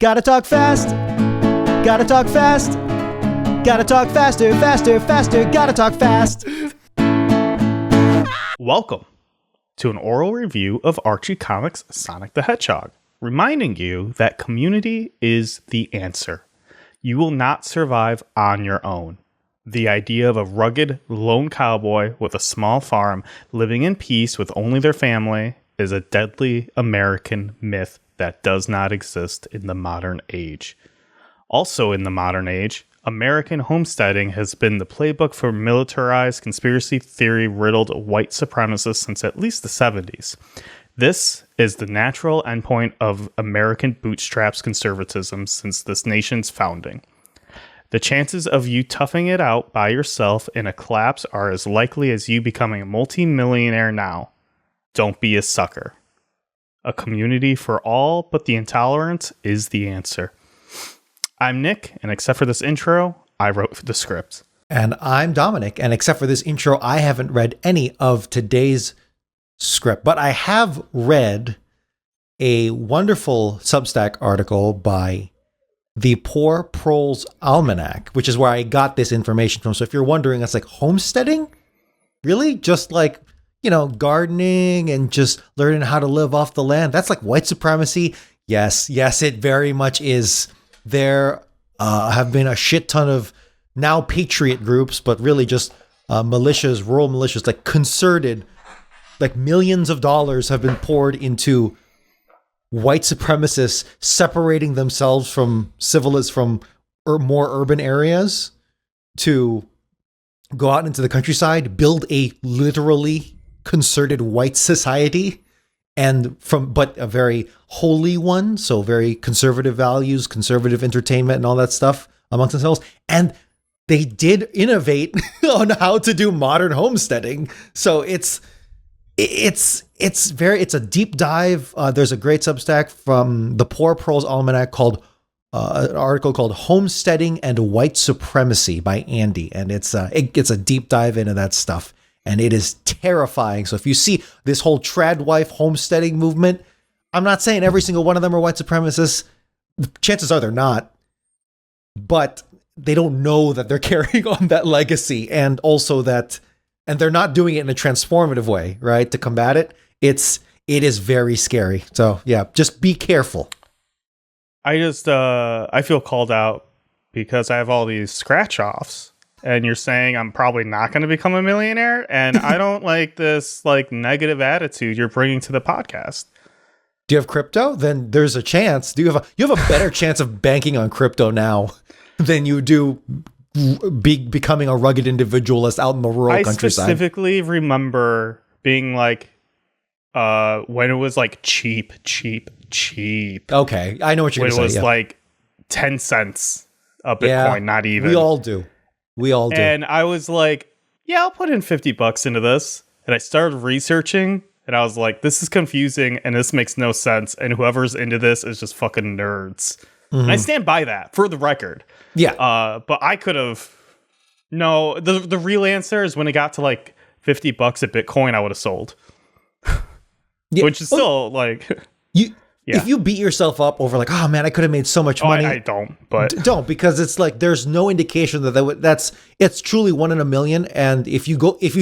Gotta talk fast. Gotta talk fast. Gotta talk faster, faster, faster. Gotta talk fast. Welcome to an oral review of Archie Comics' Sonic the Hedgehog, reminding you that community is the answer. You will not survive on your own. The idea of a rugged, lone cowboy with a small farm living in peace with only their family is a deadly American myth that does not exist in the modern age. Also in the modern age, American homesteading has been the playbook for militarized, conspiracy theory-riddled white supremacists since at least the 70s. This is the natural endpoint of American bootstraps conservatism since this nation's founding. The chances of you toughing it out by yourself in a collapse are as likely as you becoming a multi-millionaire now. Don't be a sucker. A community for all but the intolerant is the answer. I'm Nick, and except for this intro, I wrote the script. And I'm Dominic, and except for this intro, I haven't read any of today's script. But I have read a wonderful Substack article by the Poor Proles Almanac, which is where I got this information from. So if you're wondering, that's like homesteading? Really? Just like, you know, gardening and just learning how to live off the land? That's like white supremacy? Yes, it very much is. There have been a shit ton of now patriot groups, but really just militias, rural militias, like concerted, like millions of dollars have been poured into white supremacists separating themselves from civilists from more urban areas to go out into the countryside, build a literally concerted white society, but a very holy one, so very conservative values, conservative entertainment, and all that stuff amongst themselves. And they did innovate on how to do modern homesteading. So it's a deep dive. There's a great Substack from the Poor Proles Almanac called an article called "Homesteading and White Supremacy" by Andy, and it's a deep dive into that stuff. And it is terrifying. So if you see this whole trad wife homesteading movement, I'm not saying every single one of them are white supremacists. Chances are they're not. But they don't know that they're carrying on that legacy, and also and they're not doing it in a transformative way, right? To combat it. It is very scary. So yeah, just be careful. I feel called out because I have all these scratch offs. And you're saying I'm probably not going to become a millionaire, and I don't like this like negative attitude you're bringing to the podcast. Do you have crypto? Then there's a chance. You have a better chance of banking on crypto now than you do becoming a rugged individualist out in the rural countryside. I specifically remember being like, when it was like cheap. Okay, I know what you're going to say. When it was like 10 cents a Bitcoin, not even. We all do. And I was like, yeah, I'll put in $50 into this. And I started researching, and I was like, this is confusing, and this makes no sense. And whoever's into this is just fucking nerds. Mm-hmm. And I stand by that, for the record. Yeah. But I could have... No, the real answer is when it got to like $50 at Bitcoin, I would have sold. Yeah. Which is still like... If you beat yourself up over like, oh man, I could have made so much money. I don't, but don't, because it's like there's no indication that it's truly 1 in a million. And if you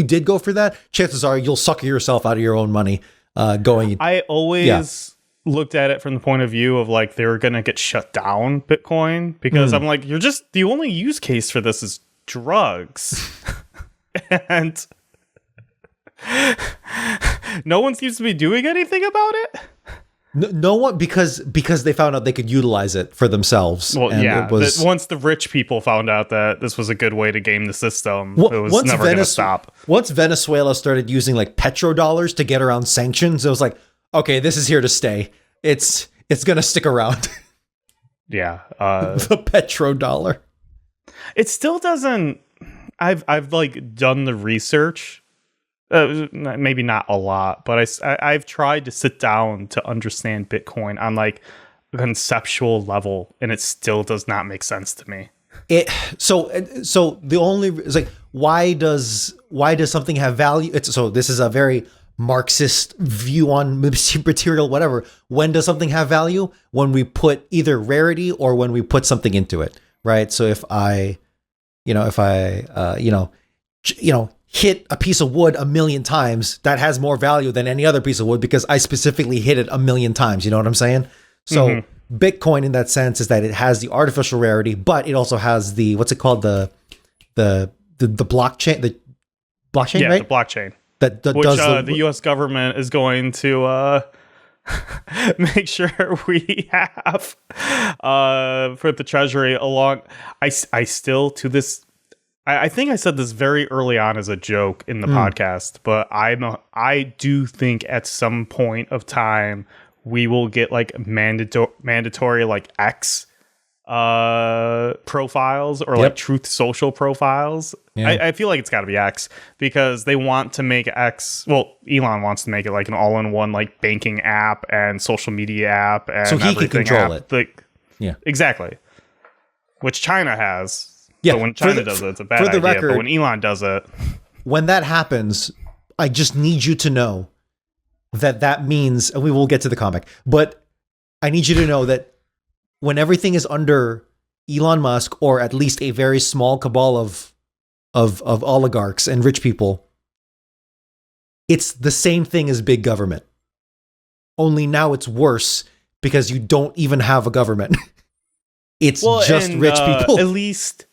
did go for that, chances are you'll sucker yourself out of your own money. I always looked at it from the point of view of like they were gonna get shut down, Bitcoin, because I'm like, you're just the only use case for this is drugs, and no one seems to be doing anything about it. No one, because they found out they could utilize it for themselves. Well, yeah. Once the rich people found out that this was a good way to game the system, it was never going to stop. Once Venezuela started using like petrodollars to get around sanctions, it was like, okay, this is here to stay. It's going to stick around. Yeah. The petrodollar. It still doesn't. I've like done the research. Maybe not a lot, but I've tried to sit down to understand Bitcoin on like a conceptual level, and it still does not make sense to me. So the only is like, why does something have value? This is a very Marxist view on material, whatever. When does something have value? When we put either rarity or when we put something into it, right? So if I hit a piece of wood 1,000,000 times, that has more value than any other piece of wood because I specifically hit it 1,000,000 times. You know what I'm saying? So Bitcoin, in that sense, is that it has the artificial rarity, but it also has the what's it called the blockchain, Yeah, right? the blockchain. That Which does the U.S. government is going to make sure we have for the Treasury along. I still to this. I think I said this very early on as a joke in the podcast, but I do think at some point of time we will get like mandatory like X profiles or like Truth Social profiles. I feel like it's got to be X because they want to make X. Well, Elon wants to make it like an all-in-one like banking app and social media app, and so he can control it. Like, exactly. Which China has. Yeah, but when China does it, it's a bad idea. Record, but when Elon does it, when that happens, I just need you to know that means, and we will get to the comic, but I need you to know that when everything is under Elon Musk, or at least a very small cabal of oligarchs and rich people, it's the same thing as big government. Only now it's worse because you don't even have a government. It's just rich people. At least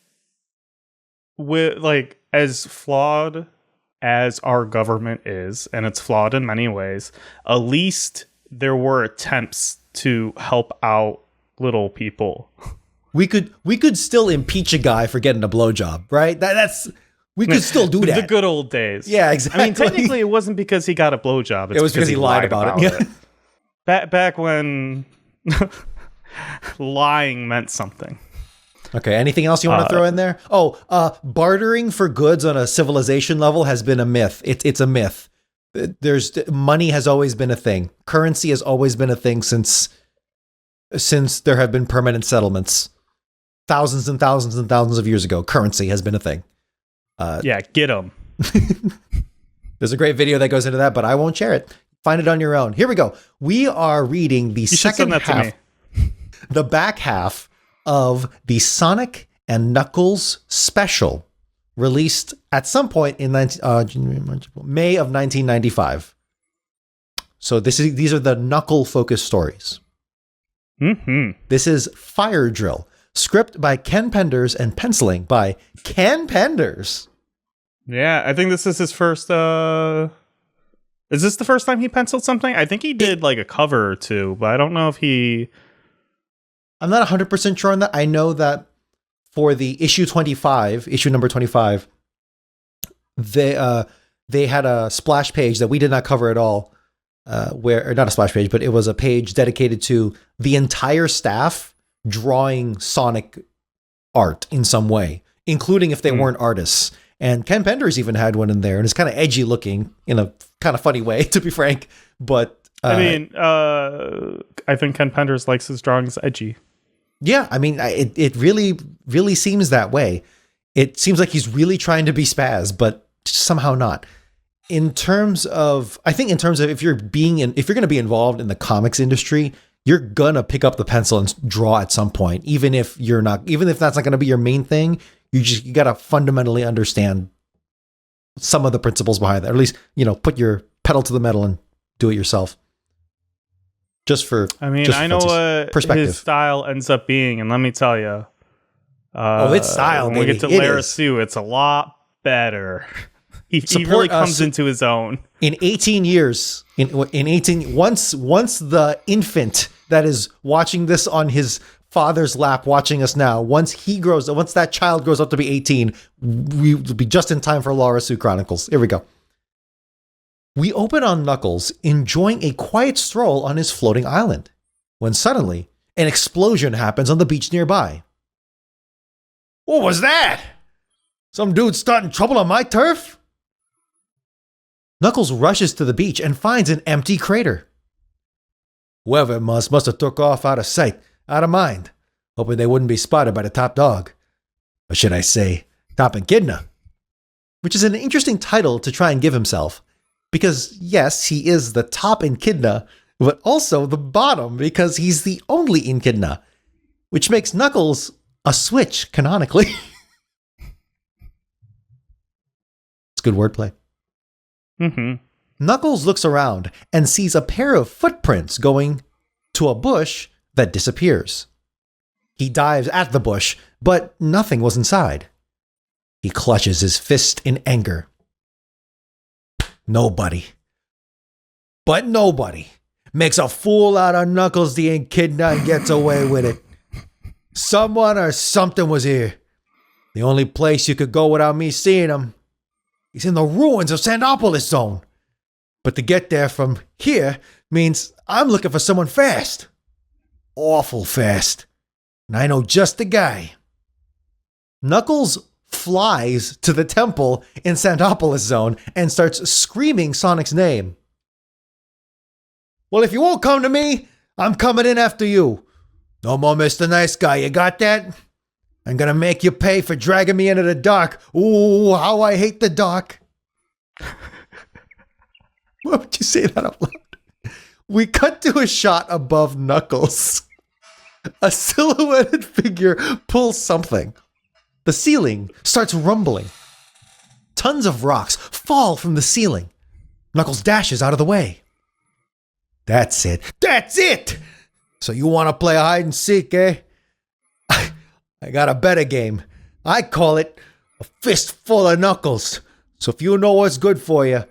with like as flawed as our government is, and it's flawed in many ways, at least there were attempts to help out little people. We could still impeach a guy for getting a blowjob, right? We could still do that. The good old days. Yeah, exactly. I mean, technically, it wasn't because he got a blowjob. It was because he lied about it. Yeah. Back when lying meant something. Okay. Anything else you want to throw in there? Bartering for goods on a civilization level has been a myth. It's a myth. Money has always been a thing. Currency has always been a thing since there have been permanent settlements. Thousands and thousands and thousands of years ago, currency has been a thing. Get them. There's a great video that goes into that, but I won't share it. Find it on your own. Here we go. We are reading the second half, the back half of the Sonic and Knuckles special, released at some point in May of 1995. So these are the Knuckle-focused stories. This is Fire Drill. Script by Ken Penders and penciling by Ken Penders. Yeah, I think this is his first... Is this the first time he penciled something? I think he did like a cover or two, but I don't know if he... I'm not 100% sure on that. I know that for the issue number 25, they had a splash page that we did not cover at all, or not a splash page, but it was a page dedicated to the entire staff drawing Sonic art in some way, including if they weren't artists. And Ken Penders even had one in there, and it's kind of edgy looking in a kind of funny way, to be frank. But I think Ken Penders likes his drawings edgy. Yeah, I mean, it really, really seems that way. It seems like he's really trying to be spaz, but somehow not. In terms of if you're going to be involved in the comics industry, you're gonna pick up the pencil and draw at some point, even if that's not going to be your main thing. You gotta fundamentally understand some of the principles behind that, or at least put your pedal to the metal and do it yourself. I know what his style ends up being, and let me tell you, it's style. When we get to Lara Sue, it's a lot better. He really comes into his own. In 18 years, once the infant that is watching this on his father's lap, watching us now, once that child grows up to be 18, we will be just in time for Lara Sue Chronicles. Here we go. We open on Knuckles enjoying a quiet stroll on his floating island, when suddenly an explosion happens on the beach nearby. What was that? Some dude starting trouble on my turf? Knuckles rushes to the beach and finds an empty crater. Whoever it must have took off out of sight, out of mind, hoping they wouldn't be spotted by the top dog. Or should I say, Top Echidna? Which is an interesting title to try and give himself, Because, yes, he is the top echidna, but also the bottom because he's the only echidna, which makes Knuckles a switch, canonically. It's good wordplay. Mm-hmm. Knuckles looks around and sees a pair of footprints going to a bush that disappears. He dives at the bush, but nothing was inside. He clutches his fist in anger. Nobody makes a fool out of Knuckles the Echidna and gets away with it. Someone or something was here. The only place you could go without me seeing him. He's in the ruins of Sandopolis Zone. But to get there from here means I'm looking for someone fast. Awful fast. And I know just the guy. Knuckles flies to the temple in Sandopolis Zone and starts screaming Sonic's name. Well, if you won't come to me, I'm coming in after you. No more Mr. Nice Guy, you got that? I'm gonna make you pay for dragging me into the dark. Ooh, how I hate the dark. Why would you say that out loud? We cut to a shot above Knuckles. A silhouetted figure pulls something. The ceiling starts rumbling. Tons of rocks fall from the ceiling. Knuckles dashes out of the way. That's it. That's it! So you want to play hide and seek, eh? I got a better game. I call it a fistful of Knuckles. So if you know what's good for you,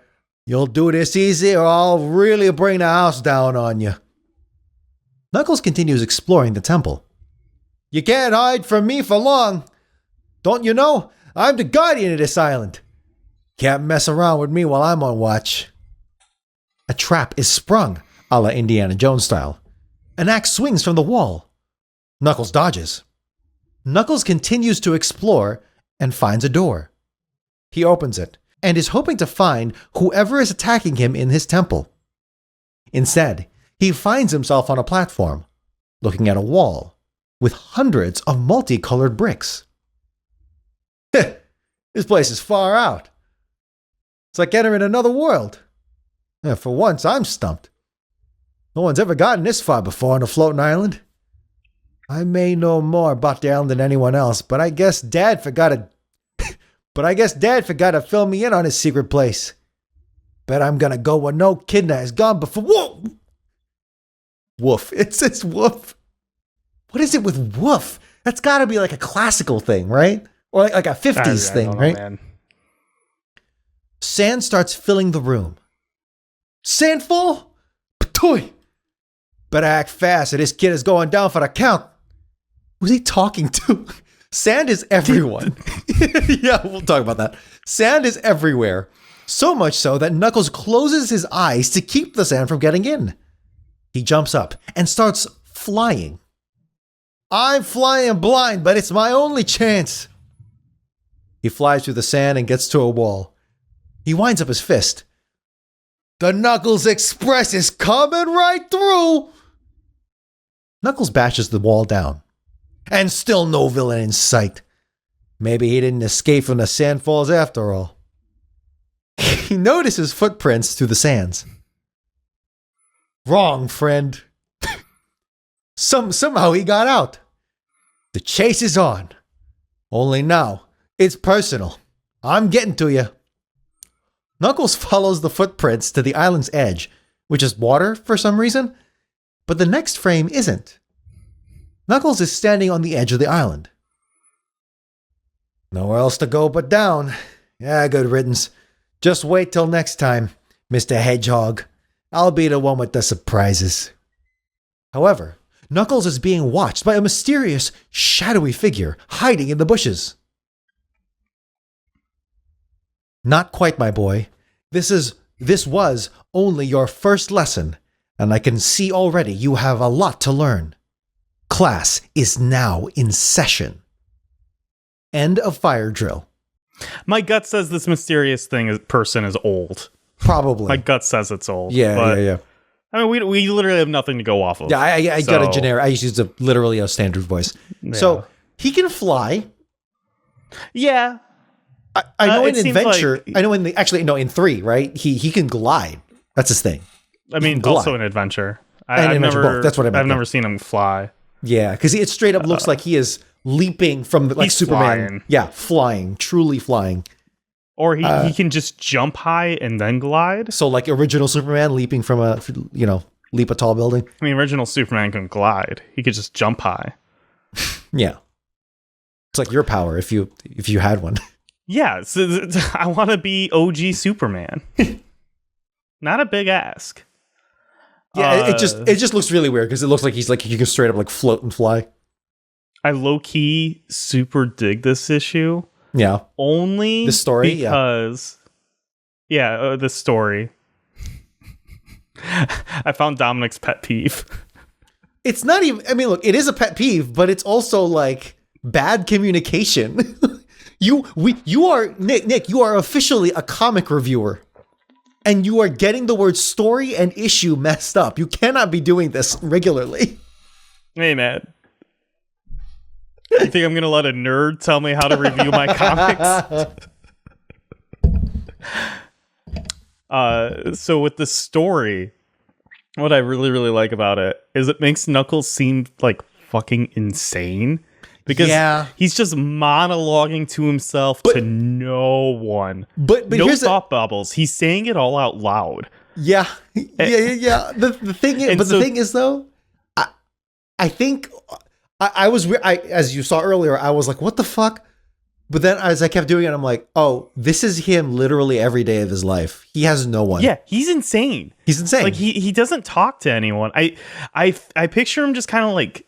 you'll do this easy or I'll really bring the house down on you. Knuckles continues exploring the temple. You can't hide from me for long. Don't you know? I'm the guardian of this island. Can't mess around with me while I'm on watch. A trap is sprung, a la Indiana Jones style. An axe swings from the wall. Knuckles dodges. Knuckles continues to explore and finds a door. He opens it and is hoping to find whoever is attacking him in his temple. Instead, he finds himself on a platform, looking at a wall with hundreds of multicolored bricks. This place is far out. It's like entering another world. For once, I'm stumped. No one's ever gotten this far before on a floating island. I may know more about the island than anyone else, but I guess Dad forgot to fill me in on his secret place. Bet I'm gonna go where no echidna has gone before. Whoa! Woof. It says woof. What is it with woof? That's gotta be like a classical thing, right? Or like a 50s thing, right? Man. Sand starts filling the room. Sand full? Patoy! Better act fast or this kid is going down for the count. Who's he talking to? Sand is everyone. Yeah, we'll talk about that. Sand is everywhere. So much so that Knuckles closes his eyes to keep the sand from getting in. He jumps up and starts flying. I'm flying blind, but it's my only chance. He flies through the sand and gets to a wall. He winds up his fist. The Knuckles Express is coming right through. Knuckles bashes the wall down. And still no villain in sight. Maybe he didn't escape from the sandfalls after all. He notices footprints through the sands. Wrong, friend. Somehow he got out. The chase is on. Only now, it's personal. I'm getting to you. Knuckles follows the footprints to the island's edge, which is water for some reason, but the next frame isn't. Knuckles is standing on the edge of the island. Nowhere else to go but down. Yeah, good riddance. Just wait till next time, Mr. Hedgehog. I'll be the one with the surprises. However, Knuckles is being watched by a mysterious, shadowy figure hiding in the bushes. Not quite, my boy. This was only your first lesson, and I can see already you have a lot to learn. Class is now in session. End of fire drill. My gut says this mysterious person is old. Probably. My gut says it's old. Yeah. I mean, we literally have nothing to go off of. Yeah, I got a generic. I use literally a standard voice. Yeah. So he can fly. Yeah. I know in it seems Adventure, like- I know in 3, right? He can glide. That's his thing. I mean, glide. also in Adventure. And I've Adventure never, both. That's what I meant, I've never seen him fly. Yeah, because it straight up looks like he is leaping from like He's Superman. flying. Yeah, flying, truly flying. Or he can just jump high and then glide. So like original Superman leaping from leap a tall building. I mean, original Superman can glide. He could just jump high. Yeah. It's like your power if you had one. Yeah, so I want to be OG Superman. Not a big ask. Yeah, it just looks really weird because it looks like he can straight up like float and fly. I low key super dig this issue. Yeah. Only the story because the story. I found Dominic's pet peeve. It's not even, I mean, look, it is a pet peeve, but it's also like bad communication. you are Nick, you are officially a comic reviewer. And you are getting the word story and issue messed up. You cannot be doing this regularly. Hey, man. You think I'm going to let a nerd tell me how to review my comics? So with the story, what I really, really like about it is it makes Knuckles seem like fucking insane. Because he's just monologuing to himself to no one. But no here's thought bubbles. He's saying it all out loud. Yeah. The thing is though, I think I was as you saw earlier, I was like, what the fuck? But then as I kept doing it, I'm like, oh, this is him literally every day of his life. He has no one. Yeah, he's insane. He's insane. Like he doesn't talk to anyone. I picture him just kind of like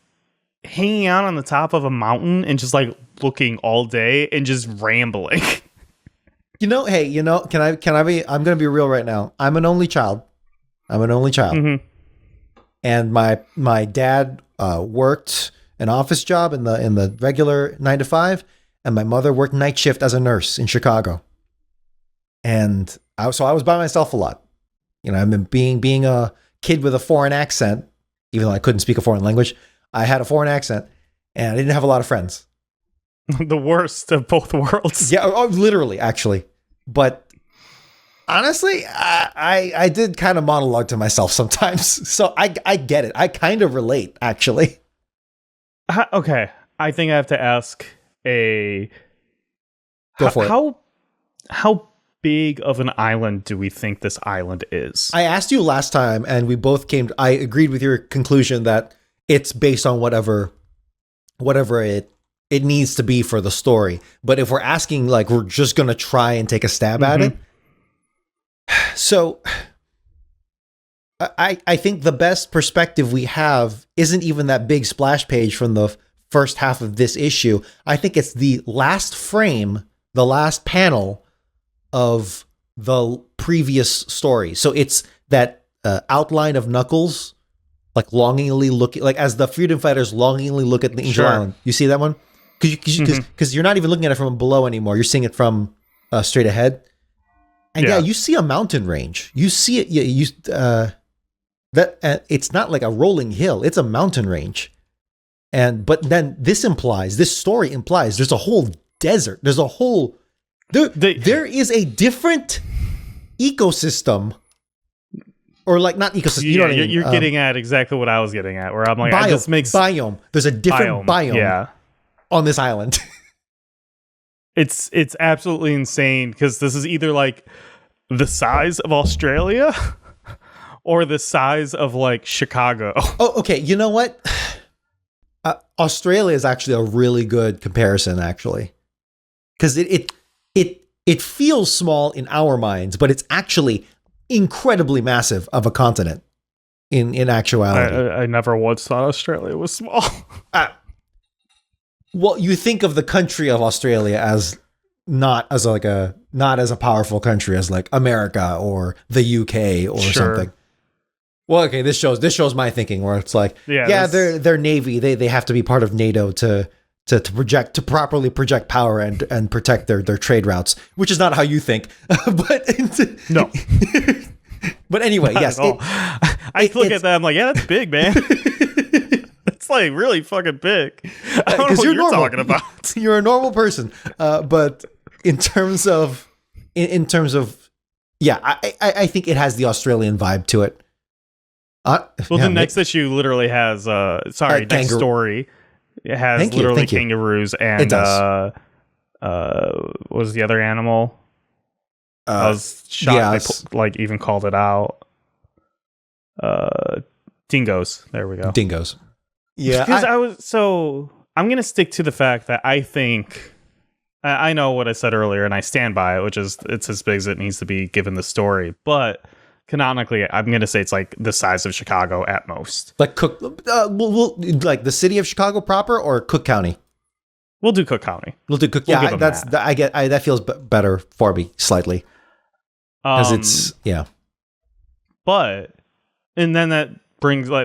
hanging out on the top of a mountain and just like looking all day and just rambling. Can I be, I'm going to be real right now. I'm an only child. Mm-hmm. And my dad worked an office job in the regular 9 to 5, and my mother worked night shift as a nurse in Chicago. And I was by myself a lot. You know, I mean, being a kid with a foreign accent, even though I couldn't speak a foreign language, I had a foreign accent, and I didn't have a lot of friends. The worst of both worlds. Yeah, literally, actually. But honestly, I did kind of monologue to myself sometimes. So I get it. I kind of relate, actually. Okay. I think I have to ask Go for it. How big of an island do we think this island is? I asked you last time, and we both I agreed with your conclusion that it's based on whatever it needs to be for the story. But if we're asking, like, we're just going to try and take a stab at it. So I think the best perspective we have isn't even that big splash page from the first half of this issue. I think it's the last frame, the last panel of the previous story. So it's that outline of Knuckles, like longingly looking, like as the freedom fighters longingly look at the Angel Island. You see that one? Because you're not even looking at it from below anymore. You're seeing it from straight ahead. And you see a mountain range. You see it. It's not like a rolling hill. It's a mountain range. But then this story implies there's a whole desert. There's a whole there is a different ecosystem. Or like not ecosystem. Yeah, you know what I mean? You're getting at exactly what I was getting at, where I'm like, biome. There's a different biome on this island. It's absolutely insane because this is either like the size of Australia or the size of like Chicago. Oh, okay. You know what? Australia is actually a really good comparison, actually, because it feels small in our minds, but it's actually incredibly massive of a continent in actuality. I never once thought Australia was small. Well, you think of the country of Australia as not as a powerful country as like America or the UK or something. Well, okay, this shows my thinking where it's like, they're Navy, they have to be part of NATO to properly project power and protect their trade routes, which is not how you think. But no. But anyway, yes. I look at that, I'm like, yeah, that's big, man. It's like really fucking big. I don't know what you're talking about. You're a normal person. But in terms of, yeah, I think it has the Australian vibe to it. Well, the next issue literally has next story. It has literally kangaroos and it does. What was the other animal? I was shocked they even called it out. Dingoes. There we go. Dingoes. Yeah. Because I'm going to stick to the fact that I think I know what I said earlier and I stand by it, which is it's as big as it needs to be given the story. But canonically, I'm going to say it's like the size of Chicago at most. Like like the city of Chicago proper or Cook County? We'll do Cook County. We'll do Cook. Yeah, that feels better for me slightly. Because it's, yeah. But, and then that brings well,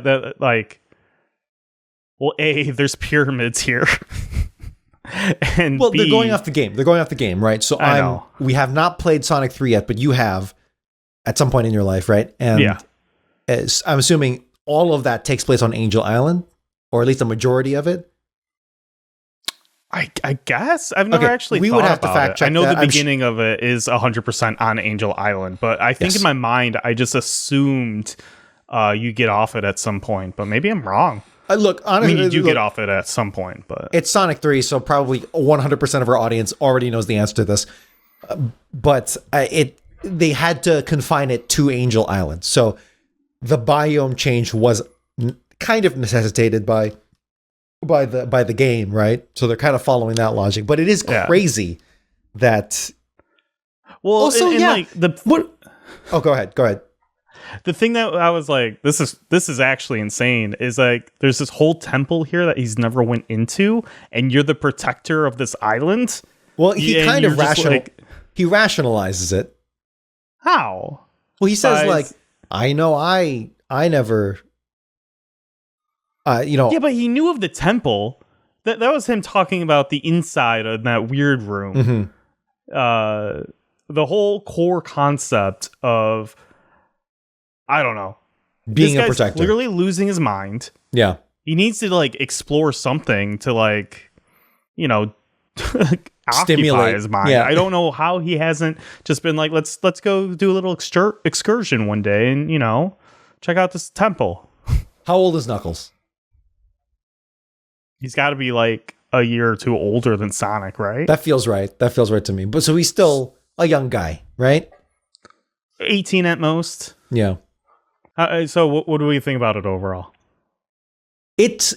A, there's pyramids here. And well, B, they're going off the game. Right? So we have not played Sonic 3 yet, but you have at some point in your life, right? And yeah. I'm assuming all of that takes place on Angel Island, or at least a majority of it. I guess I've never actually. We would have to fact check. I know the beginning of it is 100% on Angel Island, but I think in my mind I just assumed you get off it at some point. But maybe I'm wrong. Look, honestly, you do get off it at some point, but it's Sonic 3, so probably 100% of our audience already knows the answer to this. But they had to confine it to Angel Island, so the biome change was kind of necessitated by the game, right? So they're kind of following that logic, but it is crazy that. Well, also, Oh, go ahead. The thing that I was like, this is actually insane, is like there's this whole temple here that he's never went into, and you're the protector of this island. Well, he kind of he rationalizes it. How? Well, he says I know I never. Yeah, but he knew of the temple. That was him talking about the inside of that weird room. Mm-hmm. The whole core concept of, I don't know, being this a protector, clearly losing his mind. Yeah, he needs to explore something to stimulate his mind. Yeah. I don't know how he hasn't just been like, let's go do a little excursion one day and check out this temple. How old is Knuckles? He's got to be like a year or two older than Sonic, right? That feels right. That feels right to me. But so he's still a young guy, right? 18 at most. Yeah. So what do we think about it overall? It's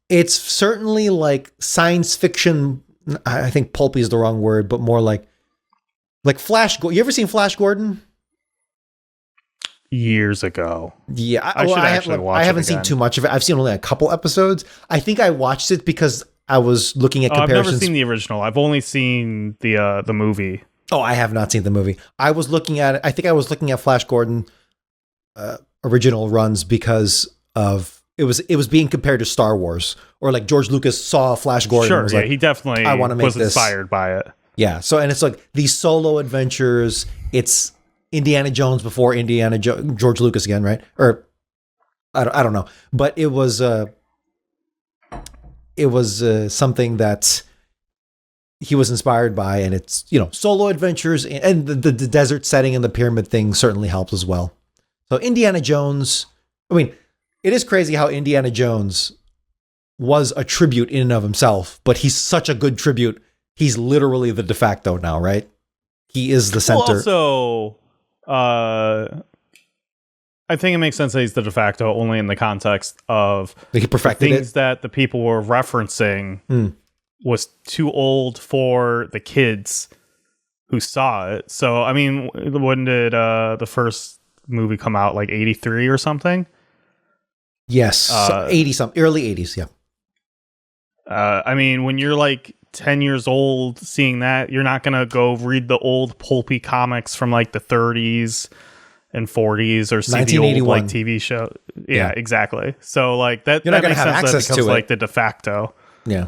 certainly like science fiction. I think pulpy is the wrong word, but more like Flash. You ever seen Flash Gordon? Years ago. Yeah, I haven't seen too much of it. I've seen only a couple episodes. I think I watched it because I was looking at comparisons. I've never seen the original. I've only seen the movie. Oh, I have not seen the movie. I was looking at it. I think I was looking at Flash Gordon original runs because of it was being compared to Star Wars, or like George Lucas saw Flash Gordon. Sure, and was yeah, he definitely I want to make was inspired by it. Yeah, so and it's like these solo adventures. It's Indiana Jones before George Lucas again, right? Or I don't know, but it was something that he was inspired by, and it's solo adventures, and the desert setting and the pyramid thing certainly helps as well. So Indiana Jones, I mean, it is crazy how Indiana Jones was a tribute in and of himself, but he's such a good tribute. He's literally the de facto now, right? He is the center. Well, also, I think it makes sense that he's the de facto only in the context of he perfected the things that the people were referencing was too old for the kids who saw it. So, I mean, when did the first movie come out? Like 83 or something? Yes, 80 something, early 80s, yeah. I mean, when you're like 10 years old seeing that, you're not going to go read the old pulpy comics from like the 30s and 40s or see the old like TV show. Yeah, exactly. So like that, you're not makes have sense access that becomes to it. Like the de facto. Yeah.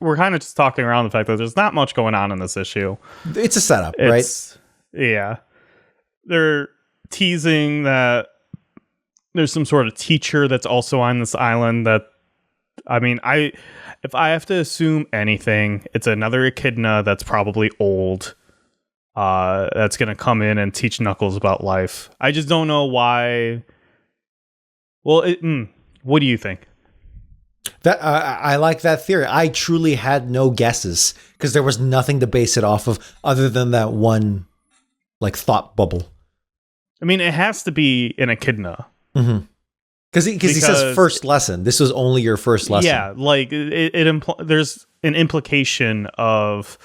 We're kind of just talking around the fact that there's not much going on in this issue. It's a setup, right? Yeah. They're teasing that there's some sort of teacher that's also on this island that I mean, if I have to assume anything, it's another echidna that's probably old. That's gonna come in and teach Knuckles about life. I just don't know why. Well, what do you think? That I like that theory. I truly had no guesses because there was nothing to base it off of other than that one like thought bubble. I mean, it has to be an echidna. Mm-hmm. Because he says first lesson. This was only your first lesson. Yeah, like there's an implication of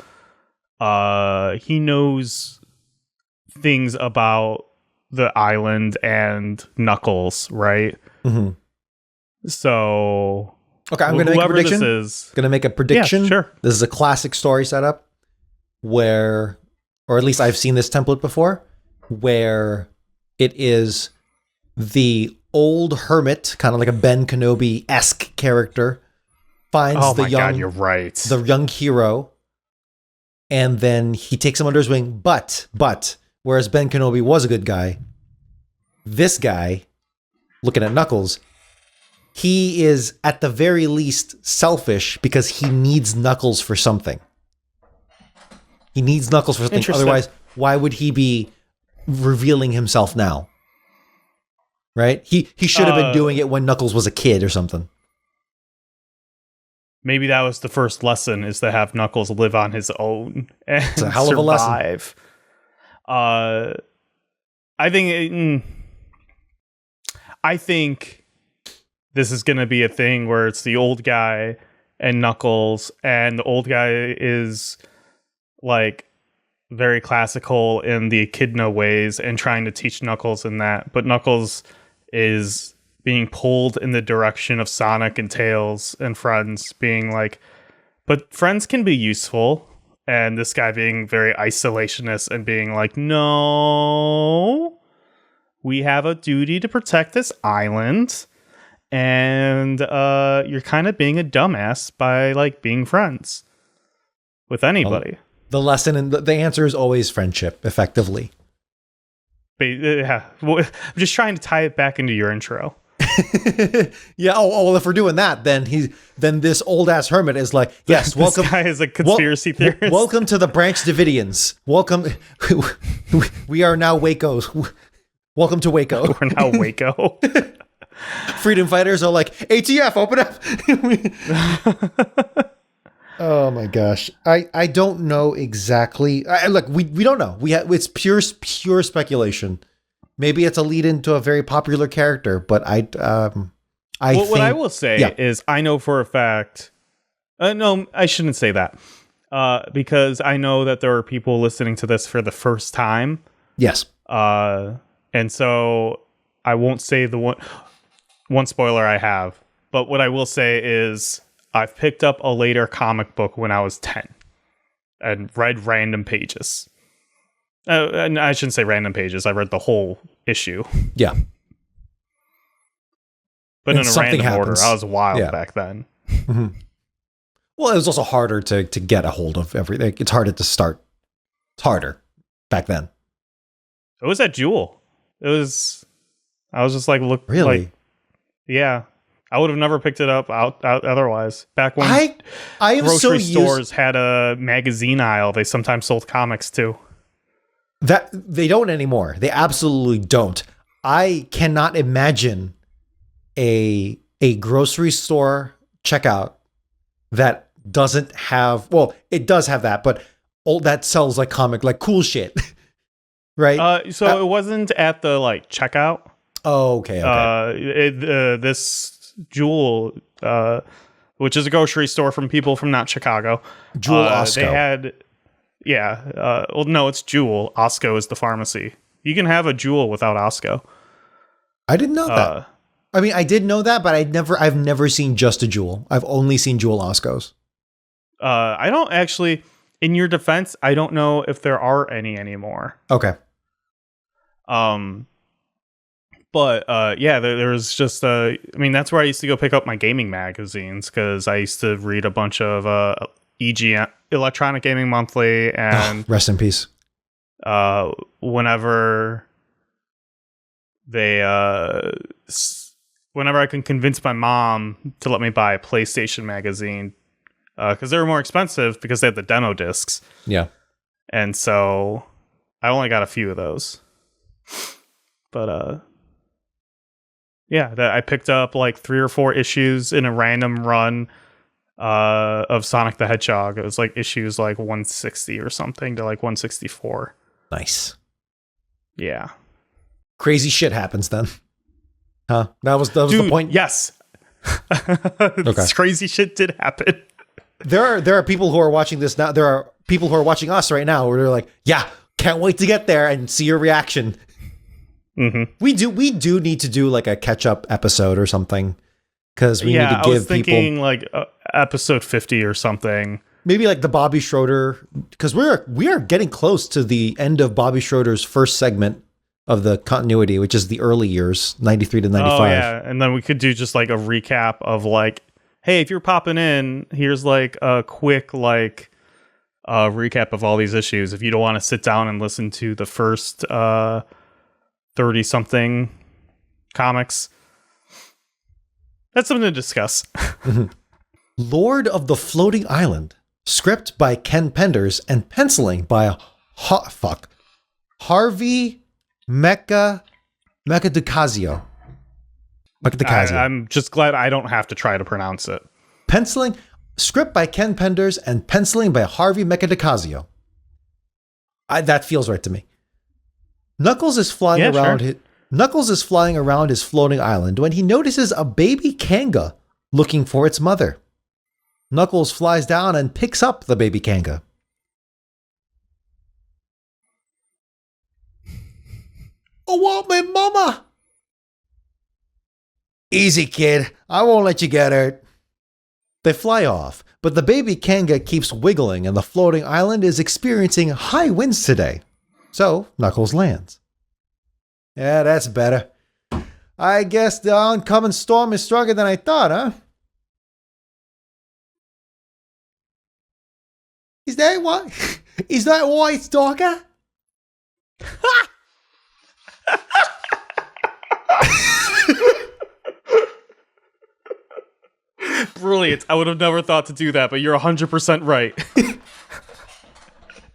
he knows things about the island and Knuckles, right? Mm-hmm. So okay, I'm going to make a prediction. Going to make a prediction. Yeah, sure. This is a classic story setup where, or at least I've seen this template before, where it is the old hermit, kind of like a Ben Kenobi-esque character, finds the young, you're right, the young hero, and then he takes him under his wing. But whereas Ben Kenobi was a good guy, this guy, looking at Knuckles, he is at the very least selfish because he needs Knuckles for something. He needs Knuckles for something. Otherwise, why would he be revealing himself now? Right? He should have been doing it when Knuckles was a kid or something. Maybe that was the first lesson, is to have Knuckles live on his own and it's a hell of a lesson. I think this is going to be a thing where it's the old guy and Knuckles, and the old guy is like very classical in the echidna ways and trying to teach Knuckles in that, but Knuckles is being pulled in the direction of Sonic and Tails and friends, being like, but friends can be useful, and this guy being very isolationist and being like, no, we have a duty to protect this island, and you're kind of being a dumbass by like being friends with anybody. The lesson and the answer is always friendship, effectively. But, yeah, I'm just trying to tie it back into your intro. Yeah. Oh, well, if we're doing that, then this old ass hermit is like, yes, welcome. This guy is a conspiracy theorist. Welcome to the Branch Davidians. Welcome. We are now Wacos. Welcome to Waco. We're now Waco. Freedom fighters are like, ATF, open up. Oh my gosh. I don't know exactly. Look, we don't know. It's pure speculation. Maybe it's a lead into a very popular character, but what I will say is I know for a fact. No, I shouldn't say that. Because I know that there are people listening to this for the first time. Yes. And so I won't say the one spoiler I have, but what I will say is I've picked up a later comic book when I was 10 and read random pages. And I shouldn't say random pages. I read the whole issue. Yeah. But in a random order. I was wild back then. Mm-hmm. Well, it was also harder to get a hold of everything. It's harder to start. It's harder back then. It was at Jewel. I was just like, look. Really? Like, yeah. I would have never picked it up out otherwise. Back when I am grocery stores had a magazine aisle, they sometimes sold comics too. That they don't anymore. They absolutely don't. I cannot imagine a grocery store checkout that doesn't have. Well, it does have that, but that sells like cool shit, right? So it wasn't at the like checkout. Oh, okay. This Jewel, which is a grocery store from people from not Chicago. Jewel Osco. They had, well, no, it's Jewel. Osco is the pharmacy. You can have a Jewel without Osco. I didn't know that. I mean, I did know that, but I've never seen just a Jewel. I've only seen Jewel Oscos. I don't actually. In your defense, I don't know if there are any anymore. Okay. But there was just I mean, that's where I used to go pick up my gaming magazines, because I used to read a bunch of EGM, Electronic Gaming Monthly, and rest in peace. Whenever they whenever I can convince my mom to let me buy a PlayStation magazine, because they were more expensive because they had the demo discs. Yeah. And so I only got a few of those. But yeah, I picked up like 3 or 4 issues in a random run of Sonic the Hedgehog. It was like issues like 160 or something to like 164. Nice. Yeah. Crazy shit happens then. Huh? That was the point. Yes. This crazy shit did happen. There are people who are watching this now. There are people who are watching us right now where they're like, yeah, can't wait to get there and see your reaction. Mm-hmm. We do need to do like a catch up episode or something, because we need to give people. I was thinking like episode 50 or something. Maybe like the Bobby Schroeder, because we are getting close to the end of Bobby Schroeder's first segment of the continuity, which is the early years, 93 to 95. Oh yeah, and then we could do just like a recap of like, hey, if you're popping in, here's like a quick like recap of all these issues. If you don't want to sit down and listen to the first 30-something comics, that's something to discuss. Lord of the Floating Island, script by Ken Penders and penciling by Harvey Meccaducazio. I'm just glad I don't have to try to pronounce it. Penciling, script by Ken Penders and penciling by Harvey Meccaducazio. That feels right to me. Knuckles is flying around his floating island when he notices a baby kanga looking for its mother. Knuckles flies down and picks up the baby kanga. I want my mama. Easy, kid. I won't let you get hurt. They fly off, but the baby kanga keeps wiggling and the floating island is experiencing high winds today. So Knuckles lands. Yeah, that's better. I guess the oncoming storm is stronger than I thought, huh? Is that why it's darker? Brilliant. I would have never thought to do that, but you're 100% right.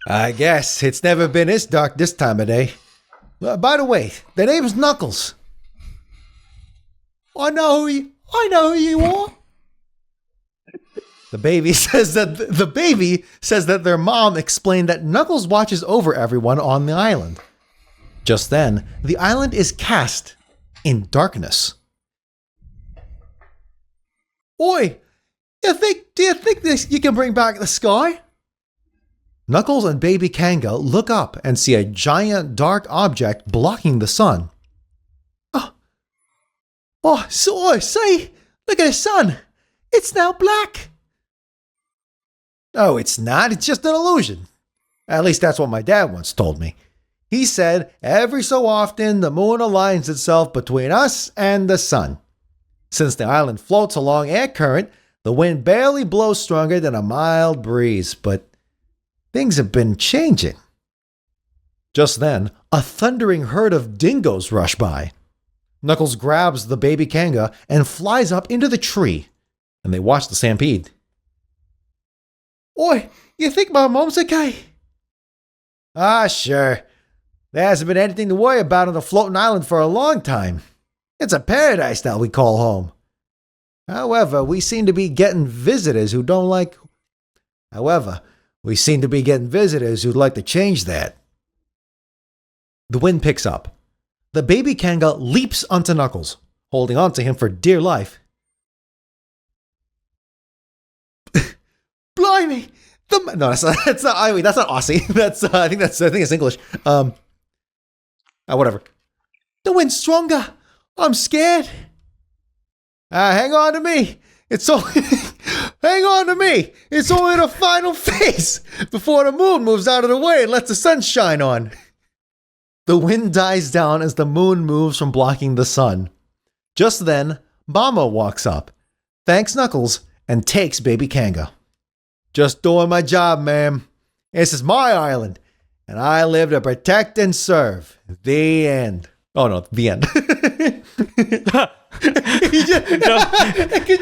I guess it's never been this dark this time of day. By the way, the name's Knuckles. I know who you are. The baby says that their mom explained that Knuckles watches over everyone on the island. Just then, the island is cast in darkness. Oi, do you think you can bring back the sky? Knuckles and Baby Kanga look up and see a giant dark object blocking the sun. See, look at the sun. It's now black. No, it's not. It's just an illusion. At least that's what my dad once told me. He said every so often the moon aligns itself between us and the sun. Since the island floats along air current, the wind barely blows stronger than a mild breeze, but things have been changing. Just then, a thundering herd of dingoes rush by. Knuckles grabs the baby Kanga and flies up into the tree, and they watch the stampede. Oi, you think my mom's okay? Sure. There hasn't been anything to worry about on the floating island for a long time. It's a paradise now we call home. However, we seem to be getting visitors who'd like to change that. The wind picks up. The baby Kanga leaps onto Knuckles, holding onto him for dear life. Blimey! That's not Aussie. I think it's English. Whatever. The wind's stronger. I'm scared. Hang on to me. Hang on to me. It's only the final phase before the moon moves out of the way and lets the sun shine on. The wind dies down as the moon moves from blocking the sun. Just then, Mama walks up, thanks Knuckles, and takes Baby Kanga. Just doing my job, ma'am. This is my island, and I live to protect and serve. The end. Oh no, the end. Could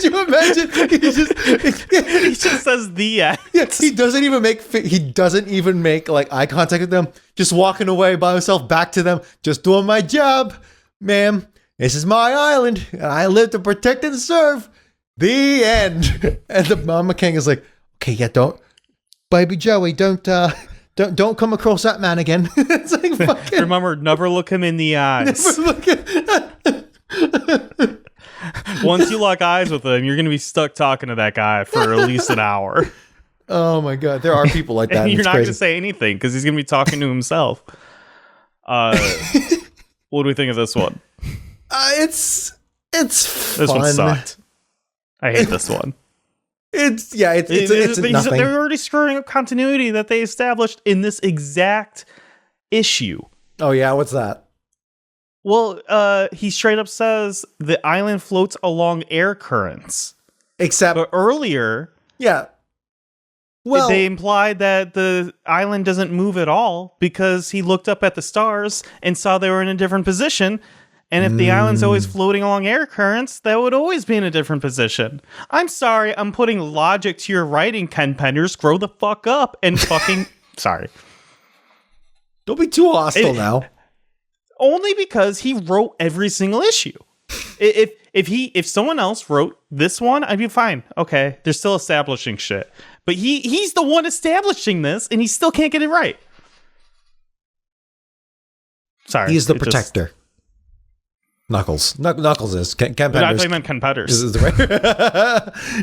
you imagine? He just says the end. Yeah, he doesn't even make like eye contact with them. Just walking away by himself back to them. Just doing my job, ma'am. This is my island, and I live to protect and serve. The end. And the Mama King is like, okay, yeah, don't, baby Joey, don't come across that man again. It's like fucking. Remember, never look him in the eyes. Once you lock eyes with him, you're going to be stuck talking to that guy for at least an hour. Oh my God. There are people like that. And you're not going to say anything because he's going to be talking to himself. What do we think of this one? It's fun. This one sucked. I hate this one. It's nothing. They're already screwing up continuity that they established in this exact issue. Oh yeah, what's that? Well, he straight up says the island floats along air currents. But earlier, yeah. Well, they implied that the island doesn't move at all because he looked up at the stars and saw they were in a different position. And if the island's always floating along air currents, that would always be in a different position. I'm sorry, I'm putting logic to your writing, Ken Penders. Grow the fuck up and fucking... Sorry. Don't be too hostile now. Only because he wrote every single issue. If someone else wrote this one, I'd be fine. Okay, they're still establishing shit. But he's the one establishing this, and he still can't get it right. Sorry. He's the protector. Knuckles is Ken Penders. I thought you meant Ken Penders.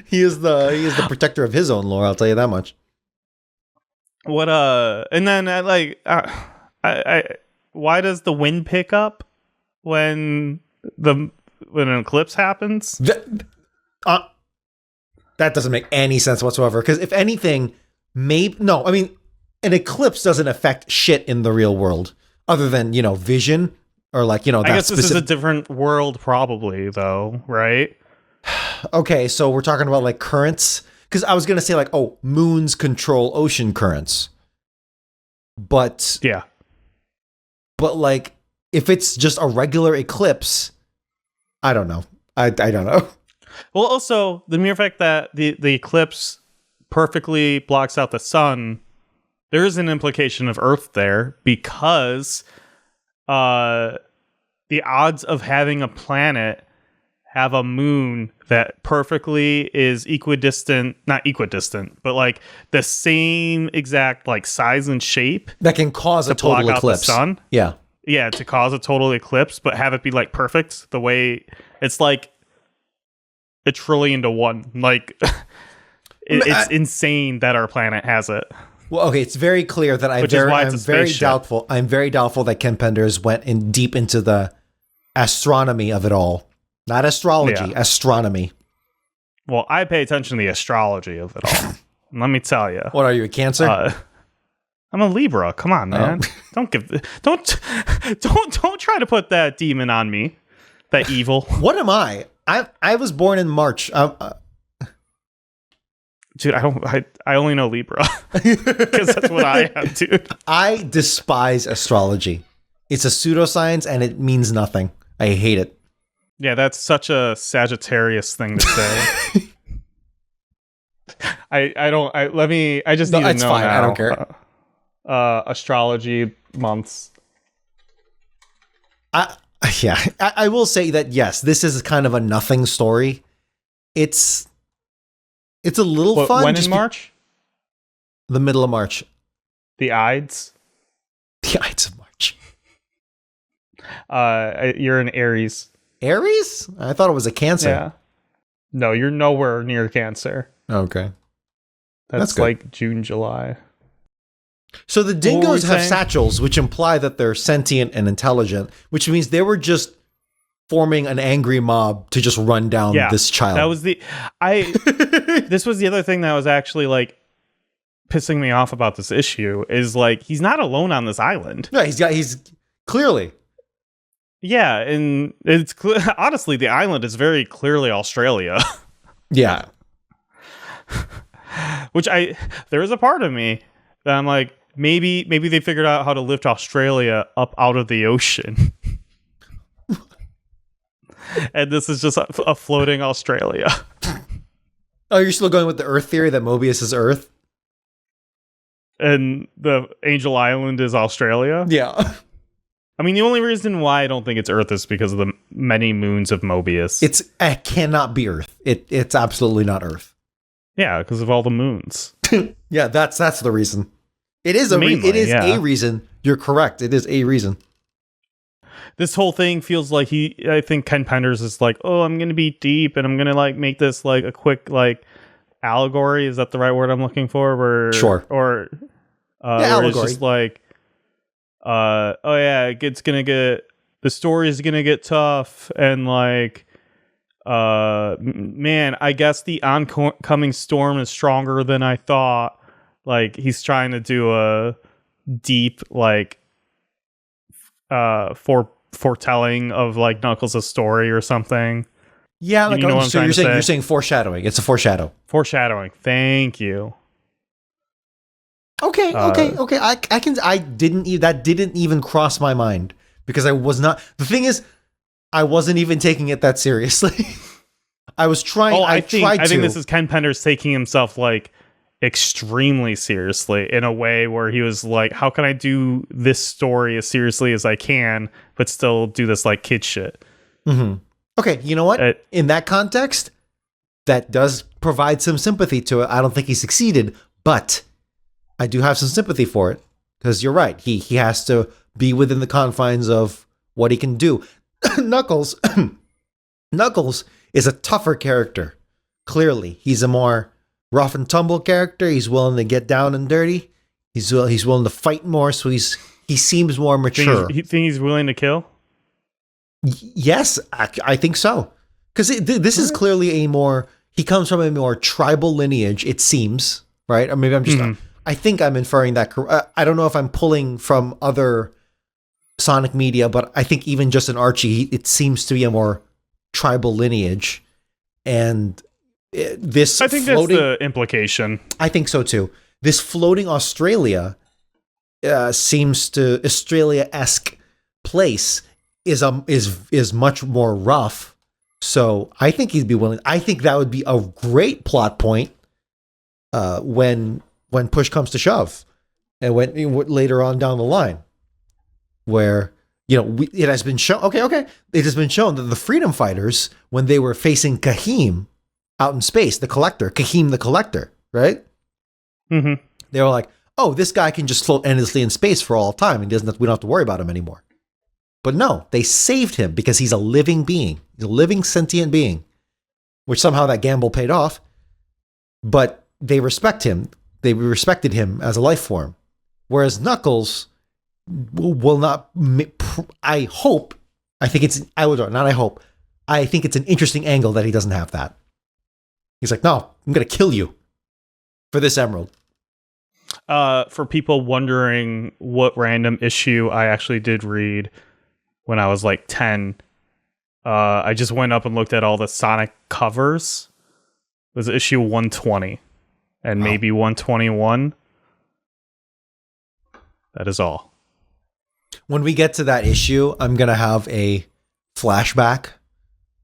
He is the protector of his own lore. I'll tell you that much. What and then why does the wind pick up when an eclipse happens? That doesn't make any sense whatsoever. Because if anything, an eclipse doesn't affect shit in the real world other than vision. Or I guess this is a different world probably, though, right? Okay, so we're talking about like currents. Because I was going to say moons control ocean currents. But... Yeah. But like, if it's just a regular eclipse, I don't know. I don't know. Well, also, the mere fact that the eclipse perfectly blocks out the sun, there is an implication of Earth there because... the odds of having a planet have a moon that perfectly is not equidistant, but like the same exact like size and shape that can cause a total eclipse. The sun. Yeah, to cause a total eclipse, but have it be like perfect the way it's like 1 trillion to 1. Like it's insane that our planet has it. Well, okay, it's very clear that I'm very doubtful that Ken Penders went in deep into the astronomy of it all. Not astrology, astronomy. Well, I pay attention to the astrology of it all. Let me tell you. What are you, a Cancer? I'm a Libra. Come on, man. Don't try to put that demon on me. That evil. What am I? I was born in March. Dude, I only know Libra because that's what I am, dude. I despise astrology. It's a pseudoscience and it means nothing. I hate it. Yeah, that's such a Sagittarius thing to say. I just need to know fine. now. I don't care. Astrology months. I will say that yes, this is kind of a nothing story. It's a little fun. When in March? The middle of March. The Ides? The Ides of March. You're an Aries. Aries? I thought it was a Cancer. Yeah. No, you're nowhere near Cancer. Okay. That's like June, July. So the dingoes have satchels, which imply that they're sentient and intelligent, which means they were just forming an angry mob to just run down this child. That was this was the other thing that was actually like pissing me off about this issue is like he's not alone on this island. No, he's clearly. Yeah, and it's honestly the island is very clearly Australia. Yeah. Which there is a part of me that I'm like maybe they figured out how to lift Australia up out of the ocean. And this is just a floating Australia. Oh, you're still going with the Earth theory that Mobius is Earth? And the Angel Island is Australia? Yeah. I mean, the only reason why I don't think it's Earth is because of the many moons of Mobius. It cannot be Earth. It's absolutely not Earth. Yeah, because of all the moons. Yeah, that's the reason. It is a reason. You're correct. It is a reason. This whole thing feels like I think Ken Penders is like, oh, I'm going to be deep and I'm going to like make this like a quick like allegory. Is that the right word I'm looking for? Sure. Or allegory. It's just like, oh yeah, the story is going to get tough. And like, man, I guess the oncoming storm is stronger than I thought. Like he's trying to do a deep, like, foretelling of like Knuckles' story or something. Yeah, like, you know so you're saying foreshadowing. It's a foreshadow. Foreshadowing. Thank you. Okay. That didn't even cross my mind because I was not. The thing is, I wasn't even taking it that seriously. I was trying. I think this is Ken Penders taking himself like extremely seriously in a way where he was like, how can I do this story as seriously as I can, but still do this like kid shit? Mm-hmm. Okay, you know what? In that context, that does provide some sympathy to it. I don't think he succeeded, but I do have some sympathy for it because you're right. He has to be within the confines of what he can do. Knuckles is a tougher character. Clearly, he's a more rough and tumble character. He's willing to get down and dirty. He's willing to fight more. So he seems more mature. You think he's willing to kill? Yes, I think so. Because this is clearly he comes from a more tribal lineage, it seems, right? Or maybe I'm just, I think I'm inferring that. I don't know if I'm pulling from other Sonic media, but I think even just in Archie, it seems to be a more tribal lineage. And I think that's the implication. I think so too. This floating Australia seems to Australia-esque place is much more rough. So I think he'd be willing. I think that would be a great plot point when push comes to shove, and when later on down the line, where it has been shown. Okay, it has been shown that the Freedom Fighters, when they were facing Kahim out in space, Kahim the Collector, right? Mm-hmm. They were like, oh, this guy can just float endlessly in space for all time, and we don't have to worry about him anymore. But no, they saved him because he's a living being. He's a living sentient being, which somehow that gamble paid off. But they respect him. They respected him as a life form. Whereas Knuckles will not, I think it's an interesting angle that he doesn't have that. He's like, no, I'm going to kill you for this emerald. For people wondering what random issue I actually did read when I was like 10, I just went up and looked at all the Sonic covers. It was issue 120 and maybe 121. That is all. When we get to that issue, I'm going to have a flashback.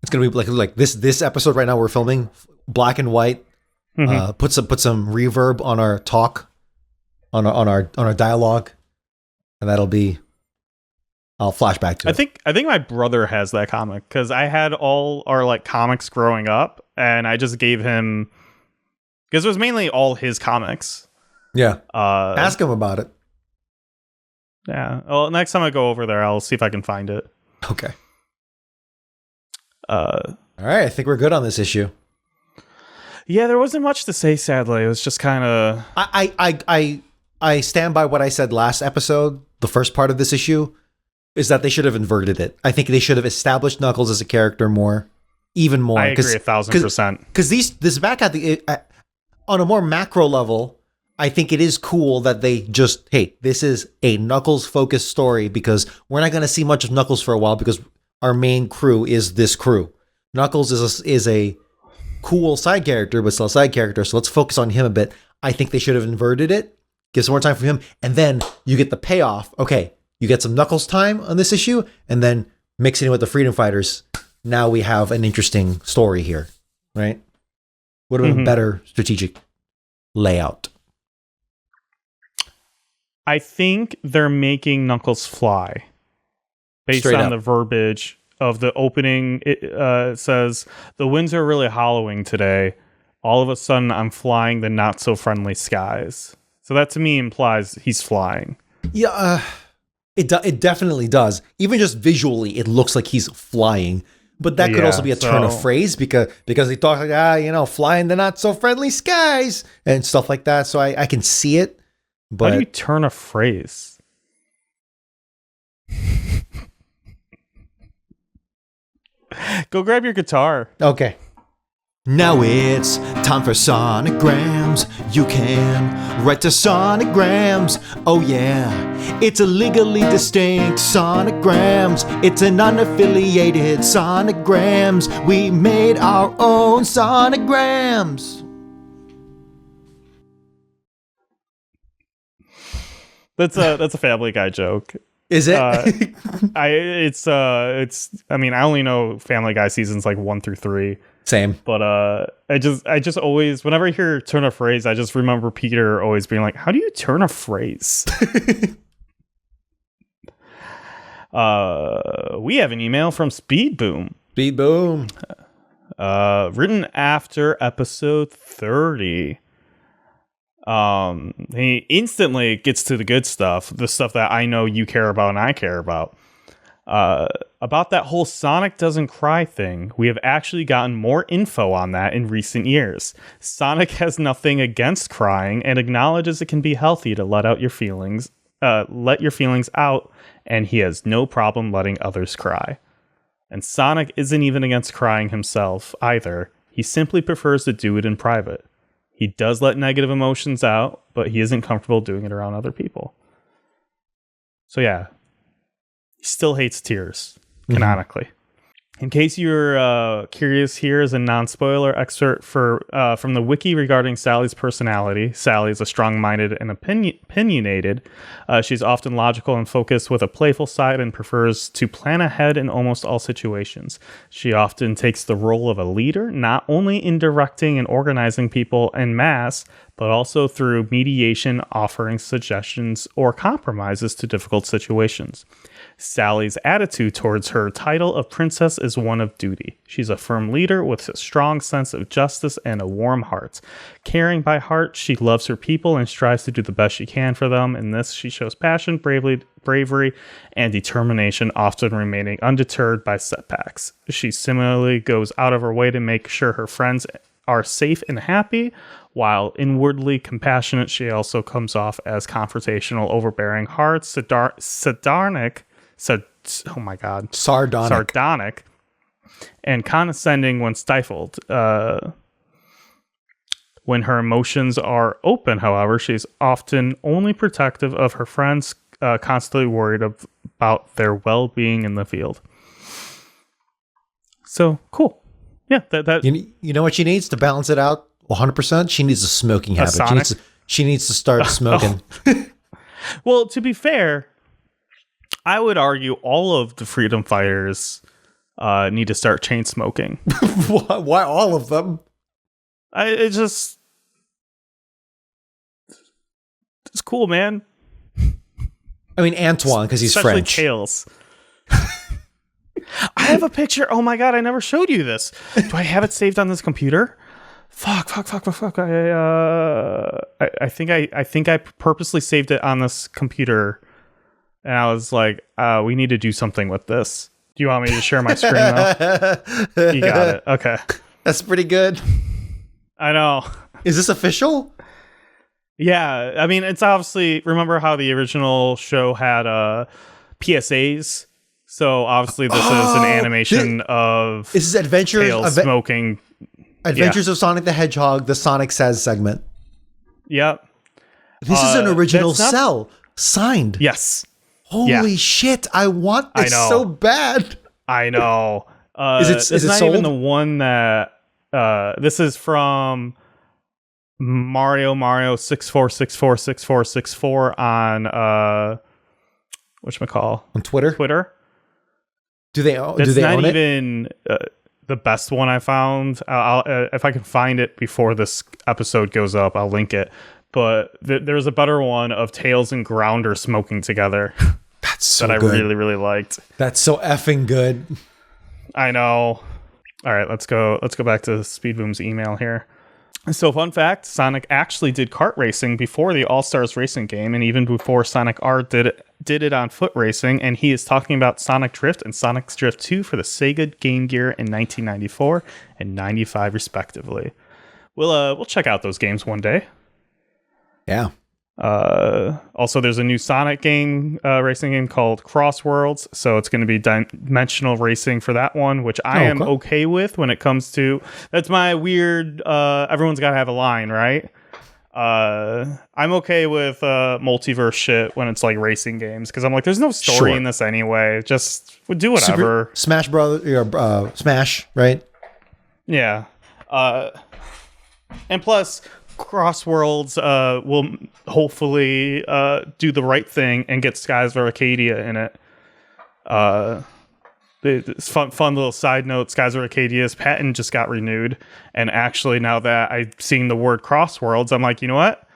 It's going to be like this episode right now we're filming, black and white. Mm-hmm. Put some reverb on our talk, on our dialogue, and I'll flash back to it. I think my brother has that comic because I had all our like comics growing up, and I just gave him because it was mainly all his comics. Yeah. Ask him about it. Yeah. Well, next time I go over there, I'll see if I can find it. Okay. All right. I think we're good on this issue. Yeah, there wasn't much to say. Sadly, it was just kind of. I stand by what I said last episode. The first part of this issue is that they should have inverted it. I think they should have established Knuckles as a character even more. I agree 1,000%. Because this back at on a more macro level, I think it is cool that they just, hey, this is a Knuckles focused story because we're not going to see much of Knuckles for a while because our main crew is this crew. Knuckles is a cool side character, but still a side character. So let's focus on him a bit. I think they should have inverted it, give some more time for him, and then you get the payoff. Okay, you get some Knuckles time on this issue, and then mixing it with the Freedom Fighters. now we have an interesting story here, right? Would have been a better strategic layout. I think they're making Knuckles fly based Straight on up. the verbiage of the opening. It says, the winds are really hollowing today. All of a sudden, I'm flying the not so friendly skies. So that to me implies he's flying. Yeah, it definitely does. Even just visually, it looks like he's flying. But that could also be a turn of phrase because he talks like, flying the not so friendly skies and stuff like that. So I can see it. But how do you turn a phrase? Go grab your guitar. Okay. Now it's time for Sonicgrams. You can write to Sonicgrams. Oh yeah, it's a legally distinct Sonicgrams. It's an unaffiliated Sonicgrams. We made our own Sonicgrams. That's a Family Guy joke. Is it? I only know Family Guy seasons like 1 through 3. Same. But I just always, whenever I hear turn a phrase, I just remember Peter always being like, how do you turn a phrase? We have an email from Speed Boom. Speed Boom. Written after episode 30. He instantly gets to the good stuff, the stuff that I know you care about and I care about. About that whole Sonic doesn't cry thing. We have actually gotten more info on that in recent years. Sonic has nothing against crying and acknowledges it can be healthy to let your feelings out, and he has no problem letting others cry. And Sonic isn't even against crying himself either. He simply prefers to do it in private. He does let negative emotions out, but he isn't comfortable doing it around other people. So yeah, he still hates tears, canonically. In case you're curious, here is a non-spoiler excerpt from the wiki regarding Sally's personality. Sally is a strong-minded and opinionated. She's often logical and focused with a playful side and prefers to plan ahead in almost all situations. She often takes the role of a leader, not only in directing and organizing people en masse, but also through mediation, offering suggestions or compromises to difficult situations. Sally's attitude towards her title of princess is one of duty. She's a firm leader with a strong sense of justice and a warm heart. Caring by heart, she loves her people and strives to do the best she can for them. In this, she shows passion, bravery, and determination, often remaining undeterred by setbacks. She similarly goes out of her way to make sure her friends are safe and happy. While inwardly compassionate, she also comes off as confrontational, overbearing, hard, sardonic, and condescending when stifled. When her emotions are open, however, she's often only protective of her friends, constantly worried about their well-being in the field. So, cool. Yeah, that you know what she needs to balance it out 100%? She needs a smoking habit. She needs to start smoking. Well, to be fair, I would argue all of the freedom fighters need to start chain smoking. Why all of them? It's cool, man. I mean, Antoine, because he's especially French. Tails. I have a picture. Oh my god, I never showed you this. Do I have it saved on this computer? Fuck. I think I purposely saved it on this computer, and I was like, we need to do something with this. Do you want me to share my screen though? You got it. Okay. That's pretty good. I know. Is this official? Yeah. I mean, it's obviously, remember how the original show had PSAs? So obviously this is an animation of this is Tails smoking. Adventures of Sonic the Hedgehog, the Sonic Says segment. Yep. This is an original cell signed. Yes. Holy shit! I want this so bad. I know. Is it not sold? even the one that this is from Mario 64646464 on whatchamacall? On Twitter? Do they own not it? even the best one I found. I'll if I can find it before this episode goes up, I'll link it. But there's a better one of Tails and Grounder smoking together. That's so that good. I really, really liked. That's so effing good. I know. All right, let's go back to Speedboom's email here. So, fun fact, Sonic actually did kart racing before the All-Stars racing game, and even before Sonic R did it on foot racing, and he is talking about Sonic Drift and Sonic Drift 2 for the Sega Game Gear in 1994 and 95 respectively. We'll check out those games one day. Yeah. Also, there's a new Sonic game, racing game called Crossworlds, so it's going to be dimensional racing for that one, which I am okay with when it comes to. That's my weird. Everyone's got to have a line, right? I'm okay with multiverse shit when it's like racing games because I'm like, there's no story in this anyway. Just do whatever. Smash Brothers, Smash, right? Yeah. And plus, Crossworlds will hopefully do the right thing and get Skies of Arcadia in it. It's fun little side note. Skies of Arcadia's patent just got renewed, and actually now that I've seen the word Crossworlds, I'm like, you know what?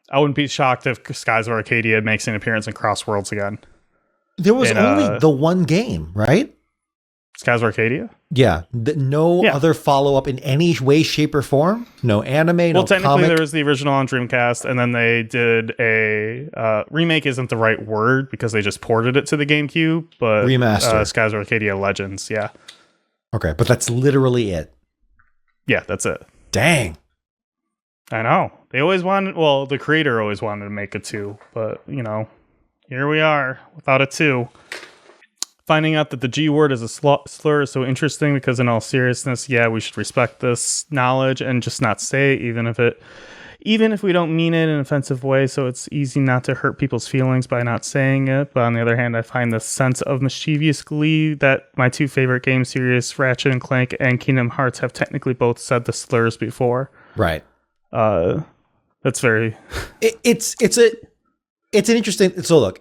I wouldn't be shocked if Skies of Arcadia makes an appearance in Crossworlds again. There was only the one game, right? Skies of Arcadia? Yeah. No other follow-up in any way, shape, or form? No anime, no technically comic? There was the original on Dreamcast, and then they did a... remake isn't the right word, because they just ported it to the GameCube, but... Remaster. Skies of Arcadia Legends, yeah. Okay, but that's literally it. Yeah, that's it. Dang. I know. They always wanted... Well, the creator always wanted to make a 2, but, here we are, without a 2. Finding out that the G word is a slur is so interesting because in all seriousness, yeah, we should respect this knowledge and just not say it, even if we don't mean it in an offensive way. So it's easy not to hurt people's feelings by not saying it. But on the other hand, I find the sense of mischievous glee that my 2 favorite game series, Ratchet and Clank and Kingdom Hearts, have technically both said the slurs before. Right. That's very... It's an interesting... So look,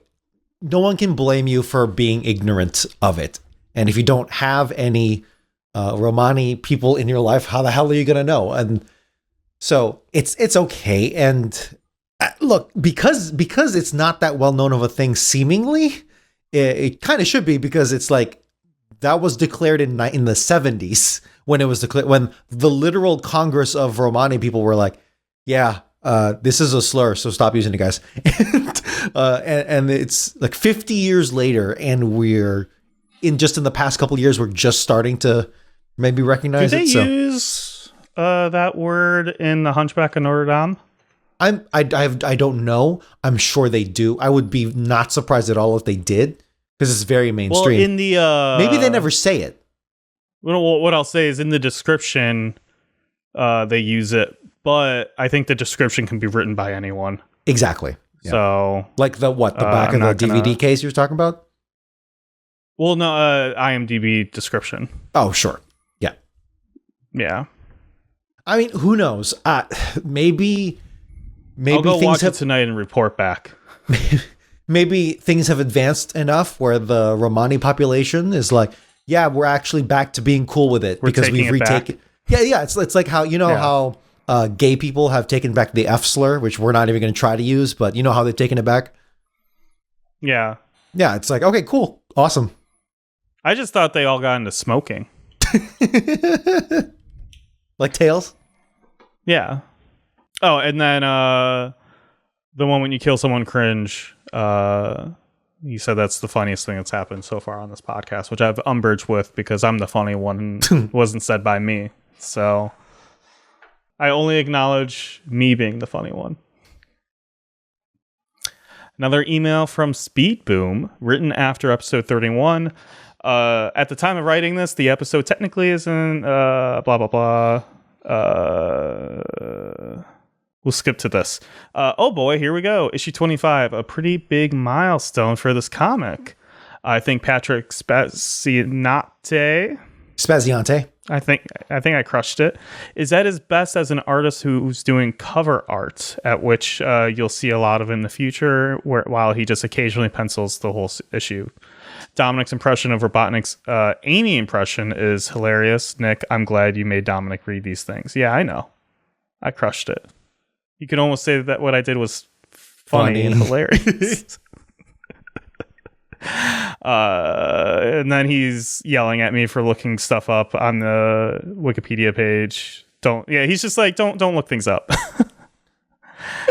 no one can blame you for being ignorant of it. And if you don't have any Romani people in your life, how the hell are you going to know? And so it's okay. And look, because it's not that well known of a thing, seemingly, it kind of should be, because it's like that was declared in the 70s when it was declared, when the literal Congress of Romani people were like, yeah, this is a slur, so stop using it, guys. And it's like 50 years later, and we're in the past couple of years, we're just starting to maybe recognize it. Do they use that word in The Hunchback of Notre Dame? I don't know. I'm sure they do. I would be not surprised at all if they did, because it's very mainstream. Well, in the maybe they never say it. Well, what I'll say is in the description, they use it. But I think the description can be written by anyone. Exactly. Yeah. So, like the back of the DVD case you were talking about? Well, no, IMDb description. Oh, sure. Yeah. Yeah. I mean, who knows? Maybe I'll go things watch it tonight and report back. Maybe things have advanced enough where the Romani population is like, yeah, we're actually back to being cool with it because we've retaken. Yeah. It's like how how. Gay people have taken back the F slur, which we're not even going to try to use, but you know how they've taken it back? Yeah. Yeah, it's like, okay, cool. Awesome. I just thought they all got into smoking. Like Tails? Yeah. Oh, and then the one when you kill someone cringe, you said that's the funniest thing that's happened so far on this podcast, which I have umbrage with because I'm the funny one and wasn't said by me. So... I only acknowledge me being the funny one. Another email from Speedboom, written after episode 31. At the time of writing this, the episode technically isn't blah, blah, blah. We'll skip to this. Oh boy, here we go. Issue 25, a pretty big milestone for this comic. I think Patrick Spaziante... I think I crushed it. Is at his best as an artist who's doing cover art, at which you'll see a lot of in the future, while he just occasionally pencils the whole issue. Dominic's impression of Robotnik's Amy impression is hilarious. Nick, I'm glad you made Dominic read these things. Yeah, I know. I crushed it. You can almost say that what I did was funny. And hilarious. And then he's yelling at me for looking stuff up on the Wikipedia page. He's just like, don't look things up.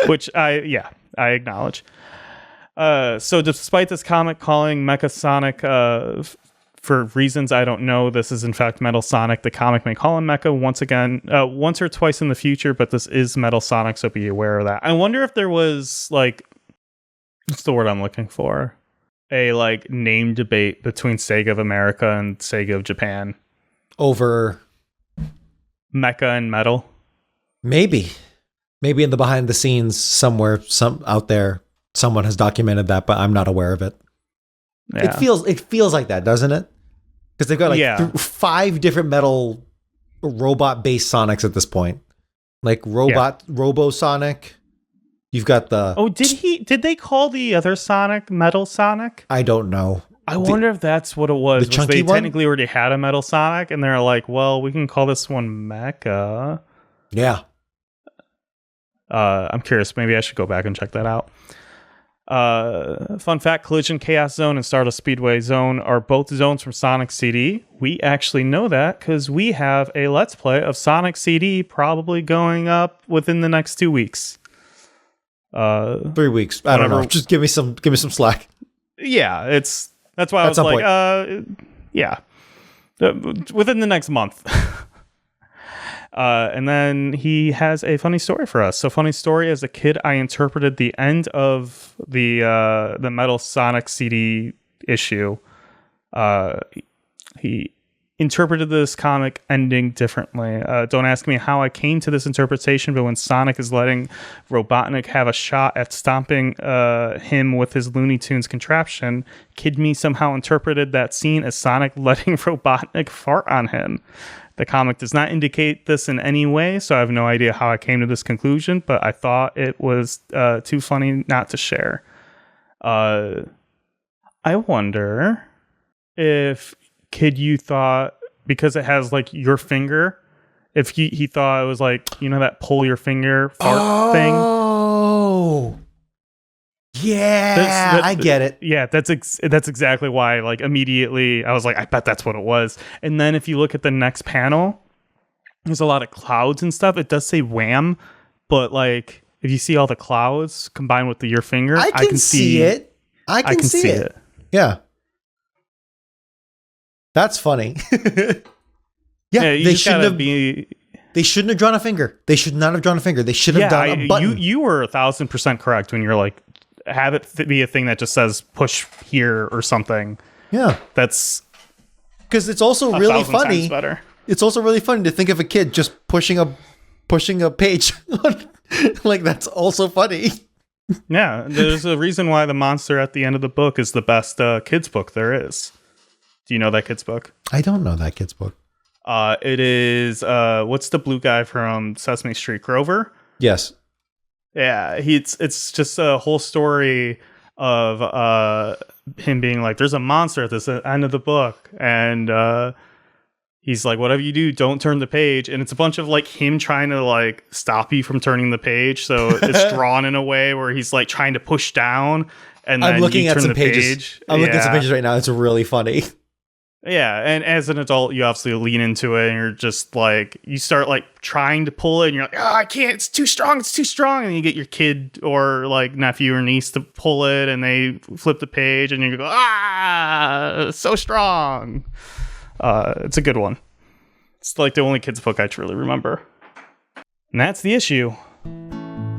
Which I acknowledge. So despite this comic calling Mecha Sonic for reasons I don't know, this is in fact Metal Sonic. The comic may call him Mecha once or twice in the future, but this is Metal Sonic, so be aware of that. I wonder if there was like, what's the word I'm looking for? A like name debate between Sega of America and Sega of Japan over Mecha and Metal. Maybe in the behind the scenes somewhere, out there, someone has documented that, but I'm not aware of it. Yeah. It feels like that, doesn't it? Because they've got like 5 different metal robot based Sonics at this point. Like Robo Sonic. You've got the... Oh, did they call the other Sonic Metal Sonic? I don't know. I wonder if that's what it was. The chunky they one? Technically already had a Metal Sonic, and they're like, well, we can call this one Mecha. Yeah. I'm curious. Maybe I should go back and check that out. Fun fact, Collision Chaos Zone and Stardust Speedway Zone are both zones from Sonic CD. We actually know that because we have a Let's Play of Sonic CD probably going up within the next 2 weeks. 3 weeks. I don't know. Just give me some slack. Yeah, that's why I was like, within the next month. And then he has a funny story for us. So, funny story: as a kid, I interpreted the end of the Metal Sonic CD issue. He interpreted this comic ending differently. Don't ask me how I came to this interpretation, but when Sonic is letting Robotnik have a shot at stomping him with his Looney Tunes contraption, Kid Me somehow interpreted that scene as Sonic letting Robotnik fart on him. The comic does not indicate this in any way, so I have no idea how I came to this conclusion, but I thought it was too funny not to share. I wonder if Kid You thought, because it has like your finger, if he thought it was like, you know, that pull your finger fart thing. Oh, yeah, I get it. Yeah, that's exactly why. Like immediately, I was like, I bet that's what it was. And then if you look at the next panel, there's a lot of clouds and stuff. It does say Wham, but like if you see all the clouds combined with your finger, I can see it. I can see it. Yeah. That's funny. They shouldn't have They shouldn't have drawn a finger. They should not have drawn a finger. They should have done a button. You were 1,000% correct when you're like, have it be a thing that just says push here or something. Yeah, that's because it's also really funny. Better. It's also really funny to think of a kid just pushing a page. Like that's also funny. Yeah, there's a reason why the monster at the end of the book is the best kids book there is. Do you know that kid's book? I don't know that kid's book. It is, what's the blue guy from Sesame Street? Grover? Yes. Yeah, it's just a whole story of him being like, there's a monster at this end of the book. And he's like, whatever you do, don't turn the page. And it's a bunch of like him trying to like stop you from turning the page. So it's drawn in a way where he's like trying to push down. And then I'm looking you at turn some the pages. page. I'm looking at some pages right now. It's really funny. Yeah, and as an adult, you obviously lean into it, and you're just like, you start like trying to pull it, and you're like, oh, I can't, it's too strong, and you get your kid or like nephew or niece to pull it, and they flip the page, and you go, so strong. It's a good one. It's like the only kids book I truly remember. And that's the issue.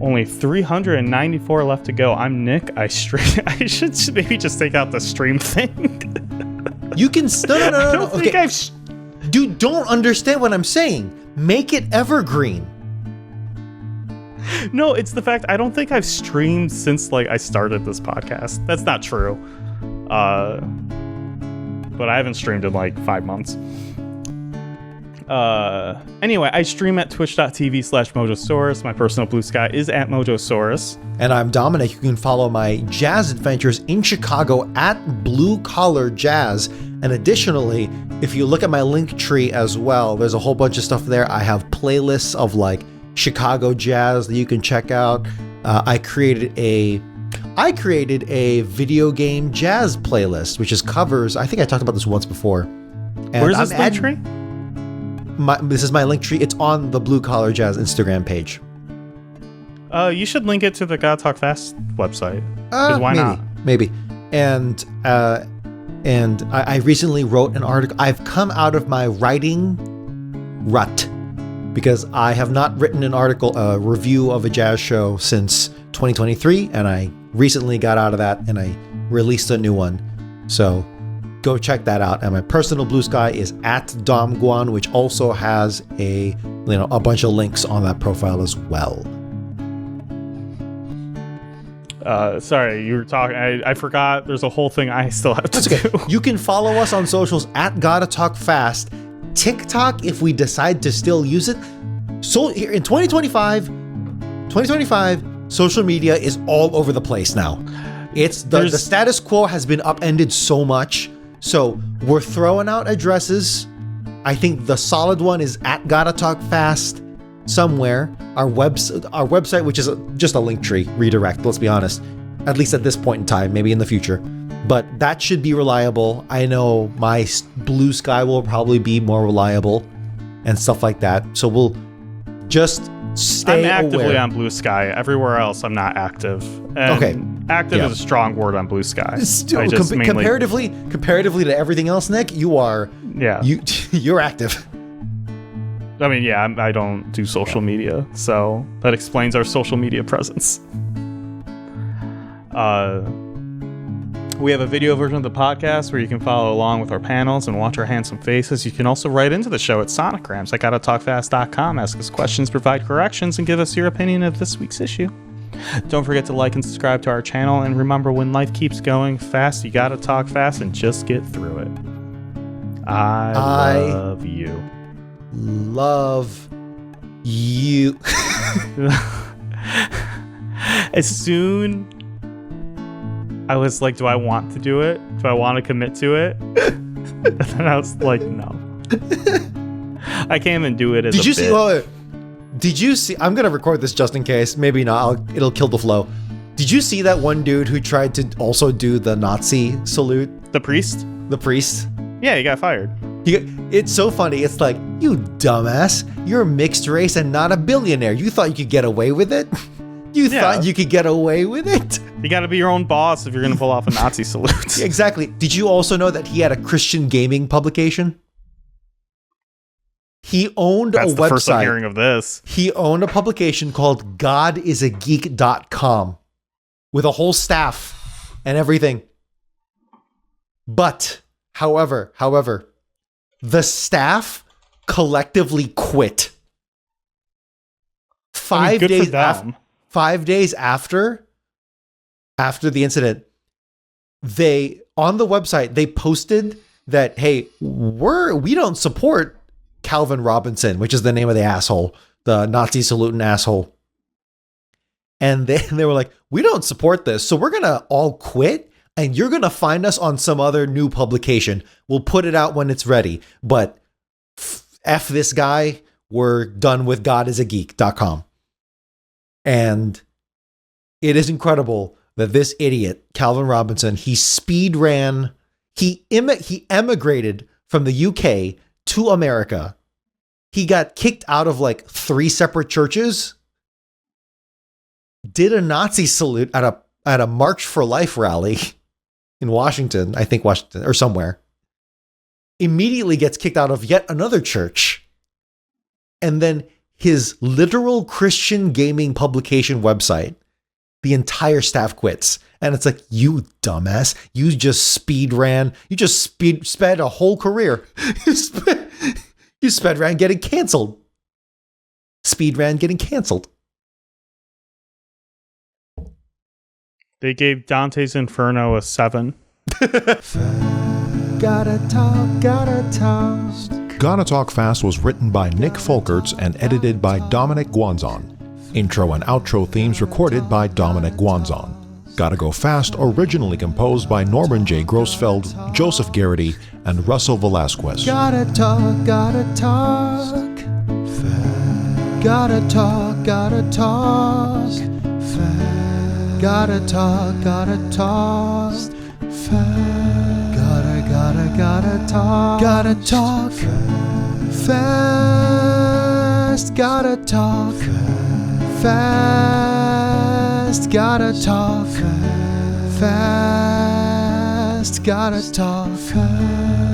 Only 394 left to go. I'm Nick. I should maybe just take out the stream thing. You can no. Okay. Dude, don't understand what I'm saying. Make it evergreen. No, it's the fact I don't think I've streamed since like I started this podcast. That's not true. But I haven't streamed in like 5 months. Anyway, I stream at twitch.tv/Mojosaurus. My personal blue sky is at Mojosaurus. And I'm Dominic. You can follow my jazz adventures in Chicago at Blue Collar Jazz. And additionally, if you look at my link tree as well, there's a whole bunch of stuff there. I have playlists of like Chicago jazz that you can check out. I created a video game jazz playlist, which is covers. I think I talked about this once before. And where's this link tree? This is my link tree. It's on the Blue Collar Jazz Instagram page. You should link it to the God Talk Fast website. Why not? Maybe. And I recently wrote an article. I've come out of my writing rut because I have not written an article, a review of a jazz show since 2023, and I recently got out of that and I released a new one. So go check that out. And my personal blue sky is at Dom Guan, which also has a bunch of links on that profile as well. Sorry, you were talking. I forgot. There's a whole thing I still have to do. You can follow us on socials at Gotta Talk Fast. TikTok, if we decide to still use it. So here in 2025, social media is all over the place now. It's the status quo has been upended so much. So we're throwing out addresses. I think the solid one is at Gotta Talk Fast somewhere. Our website, which is just a link tree redirect, let's be honest, at least at this point in time, maybe in the future, but that should be reliable. I know my blue sky will probably be more reliable and stuff like that, so we'll just stay I'm actively aware. on Blue Sky. Everywhere else I'm not active. And okay, active is a strong word on Blue Sky. Comparatively to everything else, Nick, you're active. I mean, yeah, I don't do social media, so that explains our social media presence. We have a video version of the podcast where you can follow along with our panels and watch our handsome faces. You can also write into the show at Sonicgrams. I gottatalkfast.com. Ask us questions, provide corrections, and give us your opinion of this week's issue. Don't forget to like and subscribe to our channel. And remember, when life keeps going fast, you gotta talk fast and just get through it. I love you. Love you. As soon I was like, do I want to do it? Do I want to commit to it? And then I was like, no. I can't even do it as Did you see? I'm gonna record this just in case. Maybe not. It'll kill the flow. Did you see that one dude who tried to also do the Nazi salute? The priest? The priest? Yeah, he got fired. It's so funny. It's like, you dumbass. You're mixed race and not a billionaire. You thought you could get away with it? You thought you could get away with it? You got to be your own boss if you're going to pull off a Nazi salute. Exactly. Did you also know that he had a Christian gaming publication? He owned a website. That's the first I'm hearing of this. He owned a publication called godisageek.com with a whole staff and everything. But, however, the staff collectively quit. 5 days after 5 days after the incident, they on the website they posted that, hey, we don't support Calvin Robinson, which is the name of the asshole, the Nazi saluting asshole. And they were like, we don't support this, so we're gonna all quit, and you're gonna find us on some other new publication. We'll put it out when it's ready. But F this guy, we're done with godisageek.com. And it is incredible that this idiot, Calvin Robinson, he emigrated from the UK to America. He got kicked out of like 3 separate churches, did a Nazi salute at a March for Life rally in Washington, I think Washington or somewhere, immediately gets kicked out of yet another church. And then his literal Christian gaming publication website, the entire staff quits. And it's like, you dumbass, you just sped a whole career. You sped ran getting canceled. Speed ran getting canceled. They gave Dante's Inferno a 7. Gotta talk. Gotta Talk Fast was written by Nick Folkerts and edited by Dominic Guanzon. Intro and outro themes recorded by Dominic Guanzon. Gotta Go Fast originally composed by Norman J. Grossfeld, Joseph Garrity, and Russell Velasquez. Gotta talk, gotta talk. Gotta talk, gotta talk. Gotta talk, gotta talk. Gotta talk. Gotta talk fast. Gotta talk fast. Gotta talk fast. Gotta talk fast.